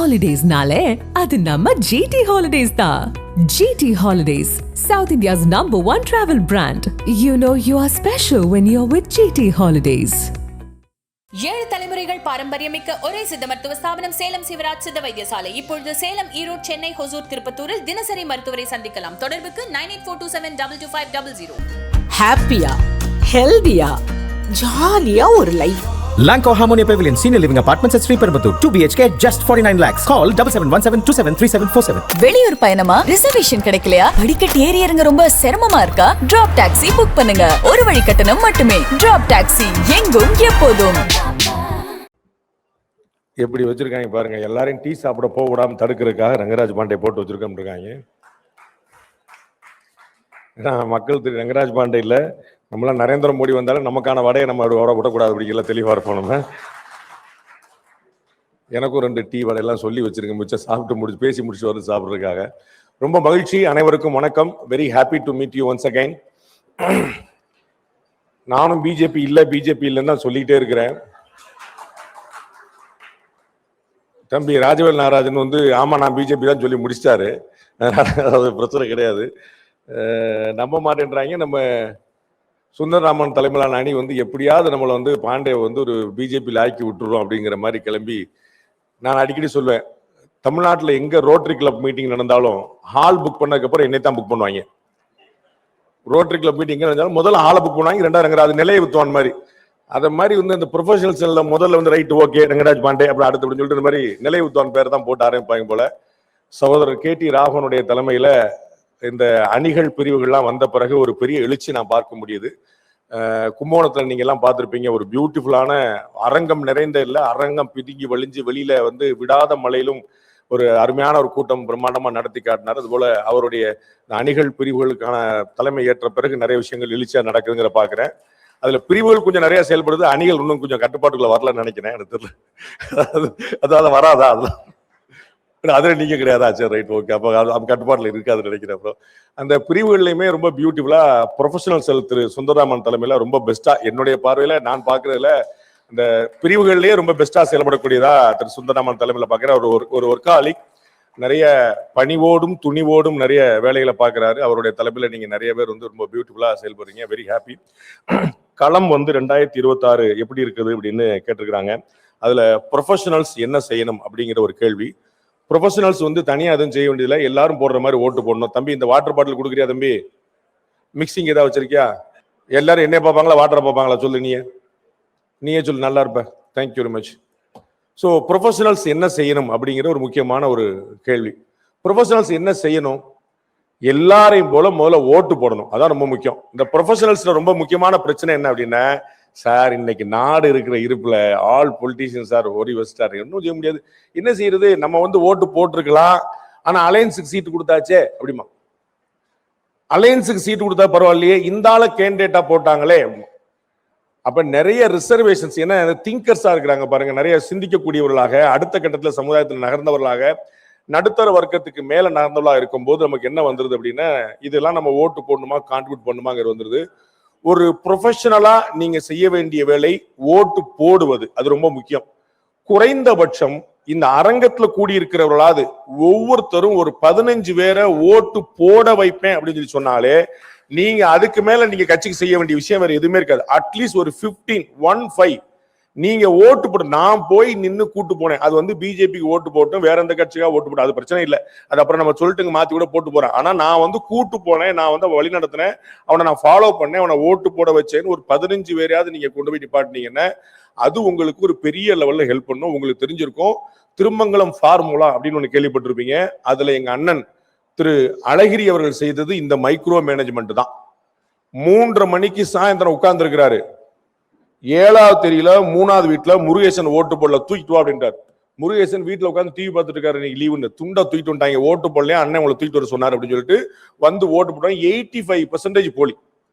Holidays-nale, adu namma GT Holidays da. GT Holidays, South India's #1 travel brand. You know you are special when you're with GT Holidays. 7 தலைமுறைகள் பாரம்பரியமிக்க ஒரே சித்த மருத்துவ ஸ்தாபனம் சேலம் சிவராஜ் சித்த வைத்தியசாலை. இப்பொழுது சேலம், ஈரோடு, சென்னை, ஹொசூர், திருப்பத்தூரில் தினசரி மருத்துவரை சந்திக்கலாம். தொடர்புக்கு 9842272250. ஹாப்பியா, ஹெல்தியா, ஜாலியா ஒரு life. Lanco Harmonia Pavilion Senior Living Apartments at Sri Perambatoor 2 BHK just 49 lakhs. Call 7717273747. வெளியூர் பயணமா ரிசர்வேஷன் கிடைக்கலையா? படிக்கட்டு ஏறி இறங்க ரொம்ப சிரமமா இருக்கா? டிராப் டாக்ஸி புக் பண்ணுங்க. ஒரு வழி கட்டணம் மட்டுமே. டிராப் டாக்ஸி எங்கும் எப்போதும். எப்படி வச்சிருக்காங்க பாருங்க. எல்லாரையும் டீ சாப்பிட போக விடாம தடுக்கிறதுக்காக ரங்கராஜ் பாண்டே போட்டு வச்சிருக்கோம் இருக்காங்க. ஏன்னா மக்கள் திரு ரங்கராஜ் பாண்டே இல்லை, நம்மளாம் நரேந்திர மோடி வந்தாலும் நமக்கான வடையை நம்ம விடக்கூடாது அப்படிங்கிற தெளிவாக இருப்போம். நம்ம எனக்கும் 2 டீ வடையெல்லாம் சொல்லி வச்சிருக்கேன். மிச்சம் சாப்பிட்டு பேசி முடிச்சு வந்து சாப்பிட்றதுக்காக ரொம்ப மகிழ்ச்சி. அனைவருக்கும் வணக்கம். Very happy to meet you once again. நானும் பிஜேபி இல்லைன்னு தான் சொல்லிக்கிட்டே இருக்கிறேன். தம்பி ராஜவேல் நாகராஜன் ஆமா நான் பிஜேபி தான் சொல்லி முடிச்சிட்டாரு. அது பிரச்சனை கிடையாது. நம்ப மாட்டேன்றாங்க. நம்ம சுந்தரராமன் தலைமையிலான அணி எப்படியாவது நம்மளை பாண்டே ஒரு பிஜேபியில் ஆக்கி விட்டுருவோம் அப்படிங்கிற மாதிரி கிளம்பி, நான் அடிக்கடி சொல்வேன், தமிழ்நாட்டில் எங்கே ரோட்டரி கிளப் மீட்டிங் நடந்தாலும் ஹால் புக் பண்ணதுக்கப்புறம் என்னை தான் புக் பண்ணுவாங்க. ரோட்டரி கிளப் மீட்டிங் எங்கே நடந்தாலும் முதல்ல ஹாலை புக் பண்ணுவாங்க, 2 அது நிலையை வித்துவான் மாதிரி. அதை மாதிரி இந்த ப்ரொஃபஷனல்ஸில் முதல்ல ரைட் ஓகே ரங்கராஜ் பாண்டே அப்புறம் அடுத்து அப்படின்னு சொல்லிட்டு இந்த மாதிரி நிலையை வித்துவான் பேர் தான் போட்டு ஆரம்பிப்பாங்க போல. சகோதரர் KT ராகவனுடைய தலைமையில் இந்த அணிகள் பிரிவுகள்லாம் வந்த பிறகு ஒரு பெரிய எழுச்சி நான் பார்க்க முடியுது. கும்பகோணத்தில் நீங்க எல்லாம் பார்த்துருப்பீங்க, ஒரு பியூட்டிஃபுல்லான அரங்கம் நிறைந்த இல்லை, அரங்கம் பிதுங்கி வழிஞ்சு வெளியில விடாத மழையிலும் ஒரு அருமையான ஒரு கூட்டம் பிரம்மாண்டமா நடத்தி காட்டினார். அதுபோல அவருடைய அணிகள் பிரிவுகளுக்கான தலைமை ஏற்ற பிறகு நிறைய விஷயங்கள் எழுச்சியா நடக்குதுங்கிற பாக்குறேன். அதுல பிரிவுகள் கொஞ்சம் நிறைய செயல்படுது, அணிகள் இன்னும் கொஞ்சம் கட்டுப்பாட்டுக்குள்ள வரலன்னு நினைக்கிறேன். எனக்கு தெரியல, அதாவது வராதா அதுல நீங்க கிடையாதா? சரி ரைட் ஓகே. அப்போ அது கட்டுப்பாட்டில் இருக்காதுன்னு நினைக்கிறேன். அப்புறம் அந்த பிரிவுகள்லையுமே ரொம்ப பியூட்டிஃபுல்லா ப்ரொஃபஷனல் செல் திரு சுந்தரராமன் தலைமையில ரொம்ப பெஸ்டா, என்னுடைய பார்வையில நான் பாக்குறதுல இந்த பிரிவுகள்லயே ரொம்ப பெஸ்டா செயல்படக்கூடியதா திரு சுந்தரராமன் தலைமையில பாக்குற ஒரு ஒர்க்காலிக், நிறைய பணிவோடும் துணிவோடும் நிறைய வேலைகளை பார்க்கிறாரு. அவருடைய தலைமையில நீங்க நிறைய பேர் ரொம்ப பியூட்டிஃபுல்லா செயல்படுறீங்க. Very happy. களம் 2026 எப்படி இருக்குது அப்படின்னு கேட்டிருக்கிறாங்க. அதுல ப்ரொஃபஷனல்ஸ் என்ன செய்யணும் அப்படிங்கிற ஒரு கேள்வி. ப்ரொஃபஷனல்ஸ் தனியா எதுவும் செய்ய வேண்டியதில்லை, எல்லாரும் போடுற மாதிரி ஓட்டு போடணும். தம்பி இந்த வாட்டர் பாட்டில் கொடுக்குறியா தம்பி? மிக்சிங் ஏதாவது வச்சிருக்கியா? எல்லாரும் என்ன பார்ப்பாங்களா வாட்டரை பார்ப்பாங்களா? சொல்லு, நீயே சொல்லு, நல்லா இருப்ப. Thank you very much. So professionals என்ன செய்யணும் அப்படிங்கிற ஒரு முக்கியமான ஒரு கேள்வி. ப்ரொஃபஷனல்ஸ் என்ன செய்யணும்? எல்லாரையும் போல முதல்ல ஓட்டு போடணும். அதான் ரொம்ப முக்கியம். இந்த ப்ரொஃபஷனல்ஸ்ல ரொம்ப முக்கியமான பிரச்சனை என்ன அப்படின்னா, சார் இன்னைக்கு நாடு இருக்கிற இருப்புல ஆல் பொலிட்டீஷியன் சார் ஓடி வச்சிட்டாரு, ஒன்றும் செய்ய முடியாது. என்ன செய்யறது? நம்ம ஓட்டு போட்டிருக்கலாம், ஆனா அலையன்ஸுக்கு சீட்டு கொடுத்தாச்சே அப்படிமா. அலையன்ஸுக்கு சீட்டு கொடுத்தா பரவாயில்லையே, இந்த ஆள கேண்டிடேட்டா போட்டாங்களே. அப்ப நிறைய ரிசர்வேஷன்ஸ், ஏன்னா திங்கர்ஸா இருக்கிறாங்க பாருங்க, நிறைய சிந்திக்கக்கூடியவர்களாக, அடுத்த கட்டத்துல சமுதாயத்தில் நகர்ந்தவர்களாக, நடுத்தர வர்க்கத்துக்கு மேல நகர்ந்தவர்களாக இருக்கும் போது நமக்கு என்ன வந்துருது அப்படின்னா, இதெல்லாம் நம்ம ஓட்டு போடணுமா கான்ட்ரிபியூட் பண்ணுமாங்கிறது வந்துருது. ஒரு ப்ரொஃபஷனலா நீங்க செய்ய வேண்டிய வேலை ஓட்டு போடுவது, அது ரொம்ப முக்கியம். குறைந்தபட்சம் இந்த அரங்கத்துல கூடியிருக்கிறவர்களாவது ஒவ்வொருத்தரும் ஒரு 15 பேரை ஓட்டு போட வைப்பேன் அப்படின்னு சொல்லி சொன்னாலே, நீங்க அதுக்கு மேல நீங்க கட்சிக்கு செய்ய வேண்டிய விஷயம் வேற எதுவுமே இருக்காது. அட்லீஸ்ட் ஒரு 15 நீங்க ஓட்டு போட்டு, நான் போய் நின்று கூட்டு போனேன், அது பிஜேபிக்கு ஓட்டு போட்டோம், வேற எந்த கட்சிக்காக ஓட்டு போட்டோம், அது பிரச்சனை இல்லை. அது அப்புறம் நம்ம சொல்லிட்டு மாத்தி கூட போட்டு போறேன். ஆனா நான் கூட்டு போனேன், நான் வழி நடத்தினேன், அவனை நான் ஃபாலோ பண்ணேன், அவனை ஓட்டு போட வச்சேன்னு ஒரு 15 பேரையாவது நீங்க கொண்டு போய் நிப்பாட்டினீங்கன்னா அது உங்களுக்கு ஒரு பெரிய லெவல்ல ஹெல்ப் பண்ணும். உங்களுக்கு தெரிஞ்சிருக்கும், திருமங்கலம் ஃபார்முலா அப்படின்னு ஒண்ணு கேள்விப்பட்டிருப்பீங்க. அதுல எங்க அண்ணன் திரு அழகிரி அவர்கள் செய்தது இந்த மைக்ரோ மேனேஜ்மெண்ட் தான். 3:30 மணிக்கு சாயந்தரம் உட்கார்ந்து இருக்கிறாரு. 7வது தெரியல 3வது வீட்டுல முருகேசன் ஓட்டு போடல, தூக்கிட்டு வா அப்படின்றாரு. முருகேசன் வீட்டுல உட்காந்து டிவி பார்த்துட்டு இருக்காரு. இன்னைக்கு லீவுன்னு துண்டா தூக்கிட்டு வந்துட்டாங்க, ஓட்டு போடலையா, அண்ணன் உங்களை தூக்கிட்டு வர சொன்னார் அப்படின்னு சொல்லிட்டு ஓட்டு போட்டாங்க. 85% போலி.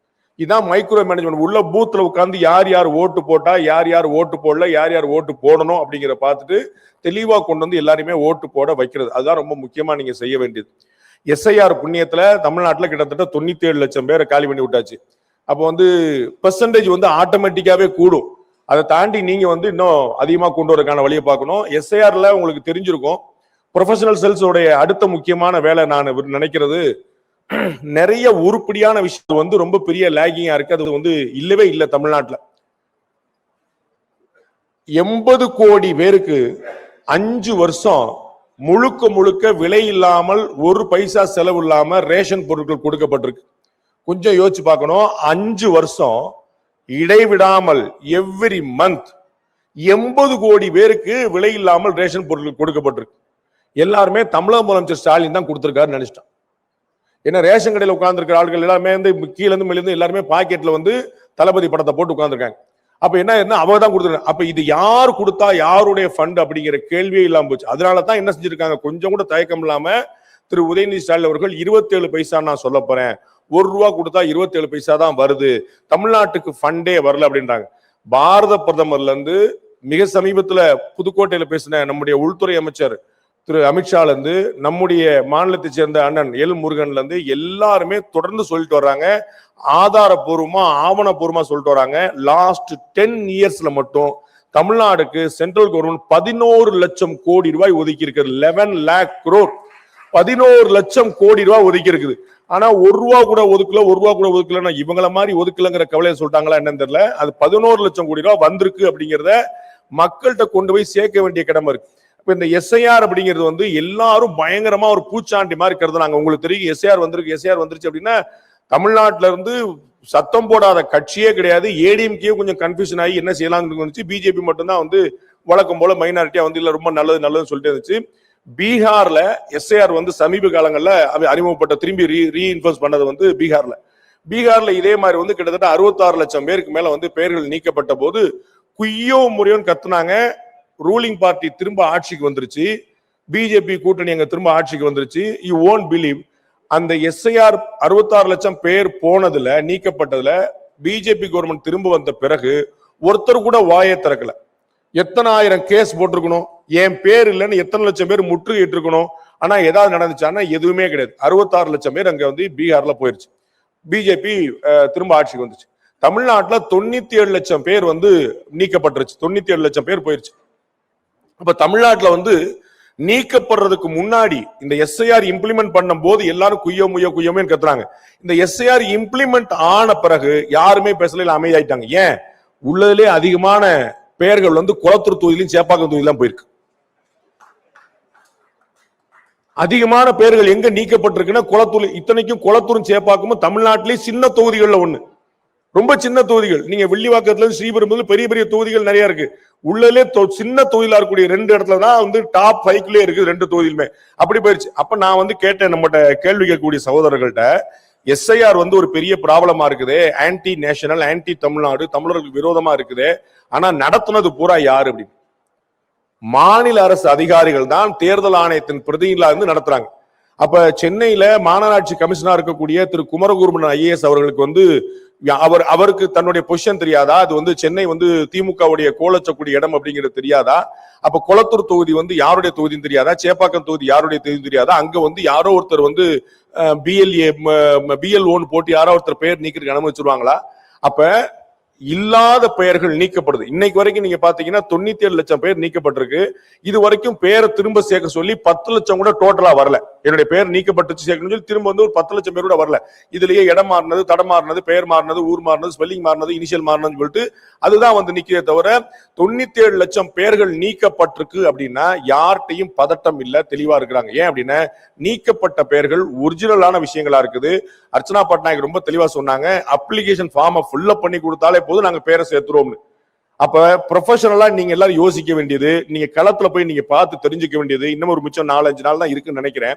இதான் மைக்ரோ மேனேஜ்மெண்ட். உள்ள பூத்துல உட்காந்து யார் ஓட்டு போட்டா, யார் ஓட்டு போடல, யார் ஓட்டு போடணும் அப்படிங்கிற பார்த்துட்டு தெளிவா கொண்டு எல்லாருமே ஓட்டு போட வைக்கிறது. அதுதான் ரொம்ப முக்கியமா நீங்க செய்ய வேண்டியது. SIR புண்ணியத்துல தமிழ்நாட்டுல கிட்டத்தட்ட 97 லட்சம் பேரை காலி பண்ணி விட்டாச்சு. அப்போ பெர்சன்டேஜ் ஆட்டோமேட்டிக்காவே கூடும். அதை தாண்டி நீங்க இன்னும் அதிகமா கொண்டு வரதுக்கான வழியை பார்க்கணும். SIRல உங்களுக்கு தெரிஞ்சிருக்கும், ப்ரொஃபஷனல் செல்ஸ் உடைய அடுத்த முக்கியமான வேலை நான் நினைக்கிறது, நிறைய உருப்படியான விஷயம் வந்து ரொம்ப பெரிய லேகிங்கா இருக்கு. அது வந்து இல்லவே இல்லை தமிழ்நாட்டுல. 80 கோடி பேருக்கு 5 வருஷம் முழுக்க முழுக்க விலை இல்லாமல் 1 பைசா செலவு இல்லாம ரேஷன் பொருட்கள் கொடுக்கப்பட்டிருக்கு. கொஞ்சம் யோசிச்சு பார்க்கணும். 5 வருஷம் இடைவிடாமல் எவ்ரி மந்த் 80 கோடி பேருக்கு விலை இல்லாமல் ரேஷன் பொருட்கள் கொடுக்கப்பட்டிருக்கு. எல்லாருமே தமிழக முதலமைச்சர் ஸ்டாலின் தான் கொடுத்திருக்காரு நினைச்சிட்டான். ஏன்னா ரேஷன் கடையில் உட்கார்ந்துருக்கிற ஆட்கள் எல்லாமே வந்து கீழே இருந்து மேலிருந்து எல்லாருமே பாக்கெட்ல வந்து தளபதி படத்தை போட்டு உட்கார்ந்துருக்காங்க. அப்ப என்ன அவங்க தான் கொடுத்துருக்காங்க. அப்ப இது யார் கொடுத்தா, யாருடைய ஃபண்ட் அப்படிங்கிற கேள்வியே இல்லாம போச்சு. அதனால தான் என்ன செஞ்சிருக்காங்க, கொஞ்சம் கூட தயக்கம் இல்லாம திரு உதயநிதி ஸ்டாலின் அவர்கள் 27 பைசா நான் சொல்ல போறேன், 1 ரூபா கொடுத்தா 27 பைசா தான் வருது, தமிழ்நாட்டுக்கு ஃபண்டே வரல அப்படின்றாங்க. பாரத பிரதமர்ல இருந்து மிக சமீபத்துல புதுக்கோட்டையில பேசின நம்முடைய உள்துறை அமைச்சர் திரு அமித்ஷால இருந்து, நம்முடைய மாநிலத்தை சேர்ந்த அண்ணன் எல் முருகன்ல இருந்து எல்லாருமே தொடர்ந்து சொல்லிட்டு வர்றாங்க, ஆதாரபூர்வமா ஆவணப்பூர்வமா சொல்லிட்டு வராங்க. லாஸ்ட் 10 இயர்ஸ்ல மட்டும் தமிழ்நாடுக்கு சென்ட்ரல் கவர்மெண்ட் 11 லட்சம் கோடி ரூபாய் ஒதுக்கி இருக்கிறது. 11 lakh crore, 11 லட்சம் கோடி ரூபாய் ஒதுக்கி இருக்குது. ஆனா 1 ரூபா கூட ஒதுக்கல, 1 ரூபா கூட ஒதுக்கலன்னா இவங்கள மாதிரி ஒதுக்கலங்கிற கவலையை சொல்லிட்டாங்களா என்னன்னு தெரியல. அது 11 லட்சம் கோடி ரூபாய் வந்திருக்கு அப்படிங்கிறத மக்கள்கிட்ட கொண்டு போய் சேர்க்க வேண்டிய கடமை இருக்கு. இப்ப இந்த எஸ்ஐஆர் அப்படிங்கிறது வந்து எல்லாரும் பயங்கரமா ஒரு பூச்சாண்டி மாதிரி கருதுனாங்க. உங்களுக்கு தெரியும் எஸ்ஐஆர் வந்திருக்கு, எஸ்ஐஆர் வந்துருச்சு அப்படின்னா தமிழ்நாட்டில இருந்து சத்தம் போடாத கட்சியே கிடையாது. ஏடிஎம்கே கொஞ்சம் கன்ஃபியூஷன் ஆகி என்ன செய்யலாம்னு இருந்துச்சு. பிஜேபி மட்டும்தான் வந்து வழக்கம் போல மைனாரிட்டியா வந்து இல்ல ரொம்ப நல்லது நல்லதுன்னு சொல்லிட்டு இருந்துச்சு. பீகார்ல எஸ்ஐஆர் வந்து சமீப காலங்கள்ல அறிமுகப்பட்ட திரும்பி ரீஇன்ஃபோர்ஸ் பண்ணது வந்து பீகார்ல இதே மாதிரி வந்து கிட்டத்தட்ட 66 லட்சம் பேருக்கு மேல வந்து பெயர்கள் நீக்கப்பட்ட போது குய்யோ முறையோன்னு கத்துனாங்க. ரூலிங் பார்ட்டி திரும்ப ஆட்சிக்கு வந்துருச்சு, பிஜேபி கூட்டணி அங்க திரும்ப ஆட்சிக்கு வந்துருச்சு. யூ ஓன்ட் பிலீவ், அந்த எஸ்ஐஆர் 66 லட்சம் பேர் போனதுல நீக்கப்பட்டதுல பிஜேபி கவர்மெண்ட் திரும்ப வந்த பிறகு ஒருத்தர் கூட வாயை திறக்கல. எத்தனை ஆயிரம் கேஸ் போட்டிருக்கணும், என் பேர் இல்லைன்னு எத்தனை லட்சம் பேர் முற்றுகையிட்டு இருக்கணும். ஆனா ஏதாவது நடந்துச்சான்னா எதுவுமே கிடையாது. 66 லட்சம் பேர் அங்க வந்து பீகார்ல போயிருச்சு. பிஜேபி திரும்ப ஆட்சிக்கு வந்துச்சு. தமிழ்நாட்டுல 97 லட்சம் பேர் வந்து நீக்கப்பட்டுருச்சு, 97 லட்சம் பேர் போயிருச்சு. அப்ப தமிழ்நாட்டுல வந்து நீக்கப்படுறதுக்கு முன்னாடி இந்த எஸ்ஐஆர் இம்ப்ளிமெண்ட் பண்ணும் போது எல்லாரும் குய்யோமே கத்துறாங்க. இந்த எஸ்ஐஆர் இம்ப்ளிமெண்ட் ஆன பிறகு யாருமே பேசல, அமைதியாயிட்டாங்க. ஏன், உள்ளதிலே அதிகமான பெயர்கள் வந்து குளத்தூர் தொகுதியிலும் சேப்பாக்கம் தொகுதியிலும் போயிருக்கு. அதிகமான பெயர்கள் எங்க நீக்கப்பட்டிருக்குன்னா குளத்தூர். இத்தனைக்கும் குளத்தூரும் சேப்பாக்கமும் தமிழ்நாட்டிலேயே சின்ன தொகுதிகள்ல ஒண்ணு, ரொம்ப சின்ன தொகுதிகள். நீங்க வெள்ளிவாக்கத்துல இருந்து ஸ்ரீபெரும்புதூர் பெரிய பெரிய தொகுதிகள் நிறைய இருக்கு. உள்ளே சின்ன தொகுதியில இருக்கக்கூடிய 2 இடத்துல தான் வந்து டாப் 5 இருக்கு 2 தொகுதியிலுமே. அப்படி போயிருச்சு. அப்ப நான் வந்து கேட்டேன் நம்மகிட்ட கேள்வி கேட்கக்கூடிய சகோதரர்கள்ட்ட, எஸ்ஐஆர் வந்து ஒரு பெரிய ப்ராப்ளமா இருக்குது, ஆன்டி நேஷனல், ஆன்டி தமிழ்நாடு, தமிழர்களுக்கு விரோதமா இருக்குது, ஆனா நடத்துனது பூரா யாரு அப்படின்னு. மாநில அரசு அதிகாரிகள் தான் தேர்தல் ஆணையத்தின் பிரதிநிதிகளா இருந்து நடத்துறாங்க. அப்ப சென்னையில மாநகராட்சி கமிஷனரா இருக்கக்கூடிய திரு குமரகுருபரன் ஐஏஎஸ் அவர்களுக்கு வந்து அவருக்கு தன்னுடைய பொசிஷன் தெரியாதா? அது வந்து சென்னை வந்து திமுகவுடைய கோலச்சக்கூடிய இடம் அப்படிங்கிறது தெரியாதா? அப்ப குளத்தூர் தொகுதி வந்து யாருடைய தொகுதின்னு தெரியாதா? சேப்பாக்கம் தொகுதி யாருடைய தொகுதி தெரியாதா? அங்க வந்து யாரோ ஒருத்தர் வந்து பிஎல்ஓன்னு போட்டு யாரோ ஒருத்தர் பெயர் நீக்கிறதுக்கு அனுமதிச்சிருவாங்களா? அப்ப இல்லாத பெயர்கள் நீக்கப்படுது. இன்னைக்கு வரைக்கும் நீங்க பாத்தீங்கன்னா 97 லட்சம் பேர் நீக்கப்பட்டிருக்கு. இது வரைக்கும் பேரை திரும்ப சேர்க்க சொல்லி 10 லட்சம் கூட டோட்டலா வரல. என்னுடைய பேர் நீக்கப்பட்டுச்சு சேர்க்கணும்னு சொல்லி திரும்ப வந்து ஒரு 10 லட்சம் பேர் கூட வரல. இதுலயே இடம் மாறினது, தடம் மாறினது, பெயர் மாறினது, ஊர் மாறினது, ஸ்பெல்லிங் மாறினது, இனிஷியல் மாறினதுன்னு சொல்லிட்டு அதுதான் வந்து நிக்கிறதே தவிர 97 லட்சம் பேர்கள் நீக்கப்பட்டிருக்கு அப்படின்னா யார்கிட்டையும் பதட்டம் இல்ல, தெளிவா இருக்கிறாங்க. ஏன் அப்படின்னா நீக்கப்பட்ட பெயர்கள் ஒரிஜினலான விஷயங்களா இருக்குது. அர்ச்சனா பட்நாயக் ரொம்ப தெளிவா சொன்னாங்க, அப்ளிகேஷன் ஃபார்மை ஃபில் அப் பண்ணி கொடுத்தாலே போது நாங்க பேரை சேர்த்துருவோம்னு. அப்ப ப்ரொஃபஷனலா நீங்க எல்லாரும் யோசிக்க வேண்டியது, நீங்க களத்துல போய் நீங்க பார்த்து தெரிஞ்சுக்க வேண்டியது, இன்னும் ஒரு மிச்சம் 4-5 நாள் தான் இருக்குன்னு நினைக்கிறேன்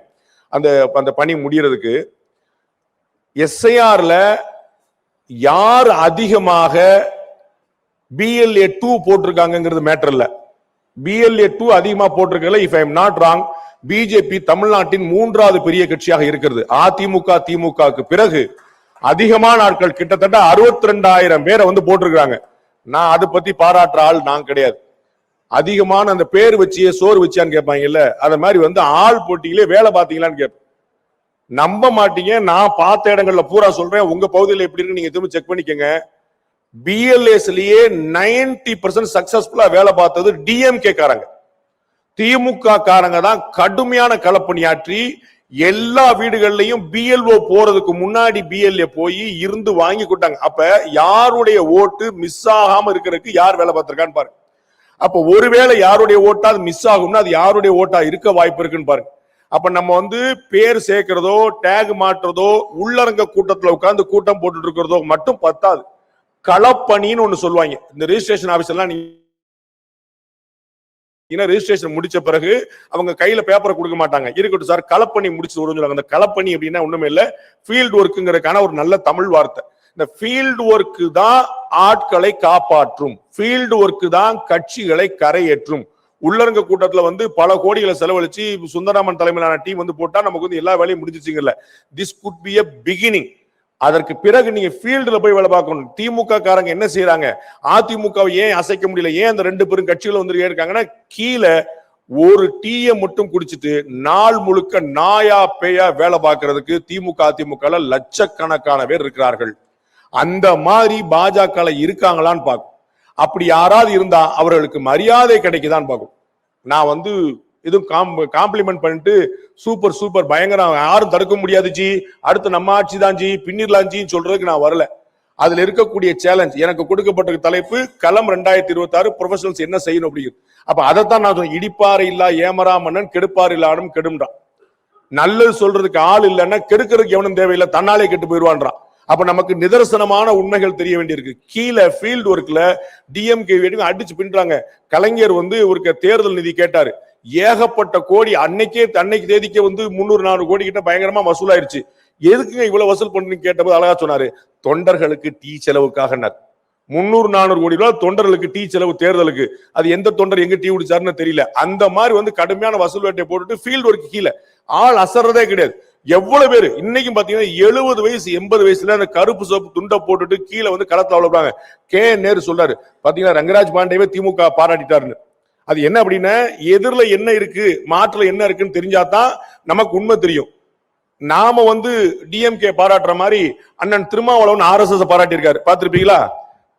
அந்த பணி முடியறதுக்கு. எஸ்ஐஆர்ல யார் அதிகமாக BLA 2 போட்டிருக்காங்கிறது மேட்டர் இல்ல. BLA 2 அதிகமா போட்டிருக்கல. If I am not wrong, BJP தமிழ்நாட்டின் 3வது பெரிய கட்சியாக இருக்கிறது. அதிமுக திமுகவுக்கு பிறகு அதிகமான ஆட்கள் கிட்டத்தட்ட 62,000 பேரை வந்து போட்டிருக்காங்க. நான் அதை பத்தி பாராட்டுற ஆள் நான் கிடையாது. அதிகமான அந்த பேர் வச்சியே சோறு வச்சியான்னு கேட்பாங்கல்ல, அத மாதிரி வந்து ஆள் போட்டியிலே வேலை பார்த்தீங்களான்னு கேட்பேன். நம்ப மாட்டீங்க, நான் பார்த்த இடங்கள்ல பூரா சொல்றேன். உங்க பகுதியில் எப்படி இருக்கு நீங்க திரும்ப செக் பண்ணிக்கங்க. BLAஸ்லயே 90% சக்சஸ்ஃபுல்லா வேலை பார்த்தது DMK காரங்க. திமுக காரங்க தான் கடுமையான களப்பணியாற்றி எல்லா வீடுகள்லயும் பிஎல்ஓ போறதுக்கு முன்னாடி பிஎல்ஏ போய் இருந்து வாங்கி கொடுத்தாங்க. அப்ப யாருடைய ஓட்டு மிஸ் ஆகாம இருக்கிறதுக்கு யார் வேலை பார்த்திருக்கான்னு பாருங்க. அப்ப ஒருவேளை யாருடைய ஓட்டா அது மிஸ் ஆகும்னா அது யாருடைய ஓட்டா இருக்க வாய்ப்பு இருக்குன்னு பாருங்க. அப்ப நம்ம வந்து பேர் சேர்க்கிறதோ டேக் மாற்றுறதோ உள்ளரங்க கூட்டத்துல உட்கார்ந்து கூட்டம் போட்டுட்டு இருக்கிறதோ மட்டும் பத்தாது. களப்பணின்னு ஒண்ணு சொல்லுவாங்க. இந்த ரெஜிஸ்ட்ரேஷன் ஆபீஸ் எல்லாம் ரெஜிஸ்ட்ரேஷன் முடிச்ச பிறகு அவங்க கையில பேப்பரை கொடுக்க மாட்டாங்க. இருக்கட்டும் சார் களப்பணி முடிச்சு சொல்லுவாங்க. அந்த களப்பணி அப்படின்னா ஒண்ணுமே இல்ல, ஃபீல்டு ஒர்க்குங்கிறதுக்கான ஒரு நல்ல தமிழ் வார்த்தை. இந்த ஃபீல்டு ஒர்க்கு தான் ஆட்களை காப்பாற்றும், ஃபீல்டு ஒர்க்கு தான் கட்சிகளை கரையேற்றும். உள்ளரங்க கூட்டத்துல வந்து பல கோடிகளை செலவழிச்சு சுந்தரராமன் தலைமையிலான டீம் வந்து போட்டா நமக்கு வந்து எல்லா வேலையும் முடிஞ்சிச்சுங்கல்ல. This could be a beginning. அதற்கு பிறகு நீங்க ஃபீல்டுல போய் வேலை பார்க்கணும். திமுக காரங்க என்ன செய்யறாங்க, அதிமுகவை ஏன் அசைக்க முடியல, ஏன் அந்த ரெண்டு பேரும் கட்சிகள் வந்து இருக்காங்கன்னா கீழே ஒரு டீயை மட்டும் குடிச்சிட்டு நாள் முழுக்க நாயா பேயா வேலை பார்க்கறதுக்கு திமுக அதிமுக லட்சக்கணக்கான பேர் இருக்கிறார்கள். அந்த மாதிரி பாஜக இருக்காங்களான்னு பார்க்கும். அப்படி யாராவது இருந்தா அவர்களுக்கு மரியாதை கிடைக்குதான்னு பார்க்கும். நான் வந்து இதுவும் காம்ப்ளிமெண்ட் பண்ணிட்டு சூப்பர் சூப்பர் பயங்கரம் யாரும் தடுக்க முடியாது ஜி, அடுத்து நம்ம ஆட்சி தான் ஜி, பின்னிடலாம் ஜின்னு சொல்றதுக்கு நான் வரல. அதுல இருக்கக்கூடிய சேலஞ்ச் எனக்கு கொடுக்கப்பட்ட தலைப்பு களம் 2026 ப்ரொஃபஷனல்ஸ் என்ன செய்யணும் அப்படிங்கிறது. அப்ப அதைத்தான் நான் சொல்றேன். இடிப்பாறை இல்லா ஏமரா மன்னன் கெடுப்பார் இல்லாடும் கெடும்ன்றான். நல்லது சொல்றதுக்கு ஆள் இல்லைன்னா கெடுக்கிறதுக்கு எவனும் தேவையில்லை, தன்னாலே கெட்டு போயிடுவான்றான். அப்ப நமக்கு நிதர்சனமான உண்மைகள் தெரிய வேண்டியிருக்கு. கீழே ஃபீல்டு ஒர்க்ல டிஎம்கே அடிச்சு பின்றாங்க. கலைஞர் வந்து ஒரு தேர்தல் நிதி கேட்டாரு, ஏகப்பட்ட கோடி அன்னைக்கு தேதிக்கே வந்து 300-400 கோடி கிட்ட பயங்கரமா வசூலாயிருச்சு. எதுக்குங்க இவ்வளவு வசூல் பண்ணு கேட்டபோது அழகா சொன்னாரு, தொண்டர்களுக்கு டீ செலவுக்காக 300-400 கோடி ரூபாய் தொண்டர்களுக்கு டீ செலவு தேர்தலுக்கு. அது எந்த தொண்டர் எங்க டீ குடிச்சாருன்னு தெரியல. அந்த மாதிரி வந்து கடுமையான வசூல் வேட்டையை போட்டுட்டு ஃபீல்டு ஒர்க் கீழே ஆள் அசறதே கிடையாது. எவ்வளவு பேரு இன்னைக்கும் பாத்தீங்கன்னா 70 வயசு 80 வயசுல அந்த கருப்பு சோப்பு துண்டை போட்டுட்டு கீழே வந்து களத்துல அவ்வளவுறாங்க. நேரு சொல்றாரு பாத்தீங்கன்னா ரங்கராஜ் பாண்டேவே திமுக பாராட்டிட்டாருன்னு. அது என்ன அப்படின்னா எதிரில என்ன இருக்கு மாற்றுல என்ன இருக்குன்னு தெரிஞ்சாதான் நமக்கு உண்மை தெரியும். நாம வந்து டிஎம்கே பாராட்டுற மாதிரி அண்ணன் திருமாவளவன் RSS பாராட்டியிருக்காரு, பாத்திருப்பீங்களா?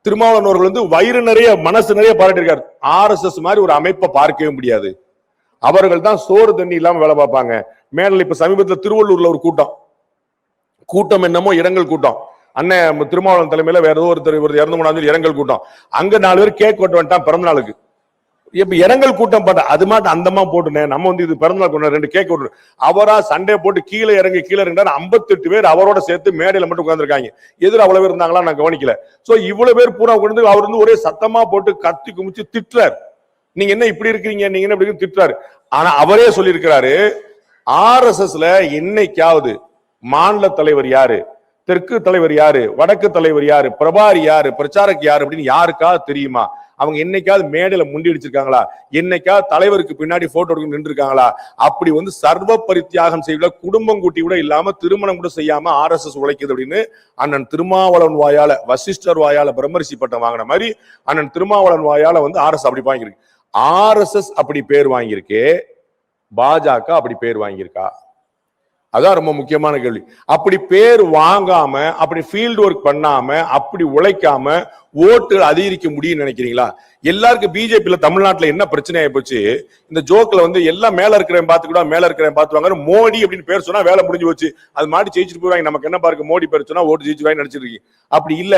திருமாவளவன் அவர்கள் வந்து வயிறு நிறைய மனசு நிறைய பாராட்டியிருக்காரு. RSS மாதிரி ஒரு அமைப்பை பார்க்கவே முடியாது. அவர்கள் தான் சோறு தண்ணி இல்லாம வேலை பார்ப்பாங்க. மேல இப்ப சமீபத்தில் திருவள்ளூர்ல ஒரு கூட்டம் என்னமோ இரங்கல் கூட்டம், அண்ணன் திருமாவளவன் தலைமையில வேற ஏதோ ஒருத்தர் இறந்து போனாலும் இரங்கல் கூட்டம். அங்க 4 பேர் கேக் கொண்டு வந்துட்டான் பிறந்த நாளுக்கு. இப்ப இரங்கல் கூட்டம் பார்த்தா அது மாட்டு அந்தமா போட்டுனேன் நம்ம வந்து இது பிறந்த நாள் கொண்டு 2 கேக் கொண்டு அவரா சண்டே போட்டு கீழே இறங்கி 58 பேர் அவரோட சேர்த்து மேடையில மட்டும் உட்கார்ந்துருக்காங்க. எதிர அவ்வளவு பேர் இருந்தாங்களா நான் கவனிக்கல. சோ இவ்வளவு பேர் பூரா கொண்டு அவர் வந்து ஒரே சத்தமா போட்டு கத்தி குமிச்சு திட்டுறாரு. நீங்க என்ன இப்படி இருக்கிறீங்க, நீங்க என்ன இப்படி திட்டுறாரு. ஆனா அவரே சொல்லி இருக்கிறாரு, RSSல என்னைக்காவது மாநில தலைவர் யாரு, தெற்கு தலைவர் யாரு, வடக்கு தலைவர் யாரு, பிரபாரி யாரு, பிரச்சாரக்கு யாரு அப்படின்னு யாருக்காவது தெரியுமா? அவங்க என்னைக்காவது மேடையில முண்டி அடிச்சிருக்காங்களா? என்னைக்காவது தலைவருக்கு பின்னாடி போட்டோ எடுக்க நின்று இருக்காங்களா? அப்படி வந்து சர்வ பரித்தியாகம் செய்யல, குடும்பம் கூட்டி கூட இல்லாம திருமணம் கூட செய்யாம RSS உழைக்குது அப்படின்னு அண்ணன் திருமாவளவன் வாயால, வசிஷ்டர் வாயால பிரம்மரிசி பட்டம் வாங்கின மாதிரி அண்ணன் திருமாவளவன் வாயால வந்து RSS அப்படி வாங்கியிருக்கு. RSS அப்படி பேர் வாங்கியிருக்கு, பாஜக அப்படி பேர் வாங்கியிருக்கா? அதான் ரொம்ப முக்கியமான கேள்வி. அப்படி பேர் வாங்காம, அப்படி ஃபீல்டு ஒர்க் பண்ணாம, அப்படி உழைக்காம ஓட்டு அதிகரிக்க முடியும்னு நினைக்கிறீங்களா? எல்லாருக்கும் பிஜேபியில தமிழ்நாட்டுல என்ன பிரச்சனை ஆகி போச்சு, இந்த ஜோக்ல வந்து எல்லாம் மேல இருக்கிறவன் பாத்துக்கிட்டா மேல இருக்கிறவன் பாத்துவாங்க, மோடி அப்படின்னு பேர் சொன்னா வேலை முடிஞ்சு போச்சு, அது மாட்டி ஜெயிச்சுட்டு போவாங்க. நமக்கு என்ன பாருக்கு, மோடி பேர் சொன்னா ஓட்டு ஜெயிச்சுவாங்க நினைச்சிட்டு இருக்கீங்க. அப்படி இல்ல.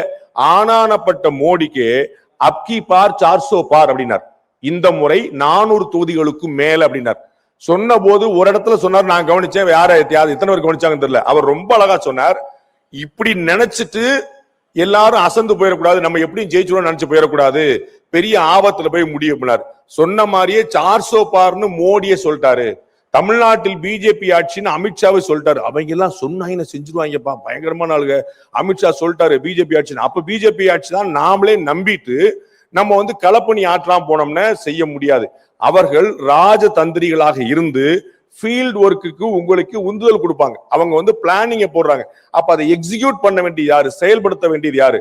ஆனானப்பட்ட மோடிக்கு அப்கி பார் 400 பார் அப்படின்னார். இந்த முறை 400 தொகுதிகளுக்கும் மேல அப்படின்னார். சொன்ன போது ஒரு இடத்துல சொன்னார், நான் கவனிச்சேன், யாரு எத்தனை பேர் கவனிச்சாங்கன்னு தெரியல. அவர் ரொம்ப அழகா சொன்னார், இப்படி நினைச்சிட்டு எல்லாரும் அசந்து போயிடக்கூடாது, நம்ம எப்படியும் ஜெயிச்சிடும் நினைச்சு போயிடக்கூடாது, பெரிய ஆபத்துல போய் முடியும். சொன்ன மாதிரியே 400 பார்னு மோடியே சொல்லிட்டாரு. தமிழ்நாட்டில் பிஜேபி ஆட்சின்னு அமித்ஷாவே சொல்லிட்டாரு. அவங்க எல்லாம் சொன்னாங்க செஞ்சிருவாங்கப்பா, பயங்கரமான ஆளுங்க. அமித்ஷா சொல்லிட்டாரு பிஜேபி ஆட்சின்னு. அப்ப பிஜேபி ஆட்சி தான் நாமளே நம்பிட்டு நம்ம வந்து களப்பணி ஆற்றாம போனோம்னா செய்ய முடியாது. அவர்கள் ராஜதந்திரிகளாக இருந்து ஃபீல்ட் ஒர்க்குக்கு உங்களுக்கு உந்துதல் கொடுப்பாங்க. அவங்க வந்து பிளானிங்க போடுறாங்க. அப்ப அதை எக்ஸிக்யூட் பண்ண வேண்டியது யாரு, செயல்படுத்த வேண்டியது யாரு?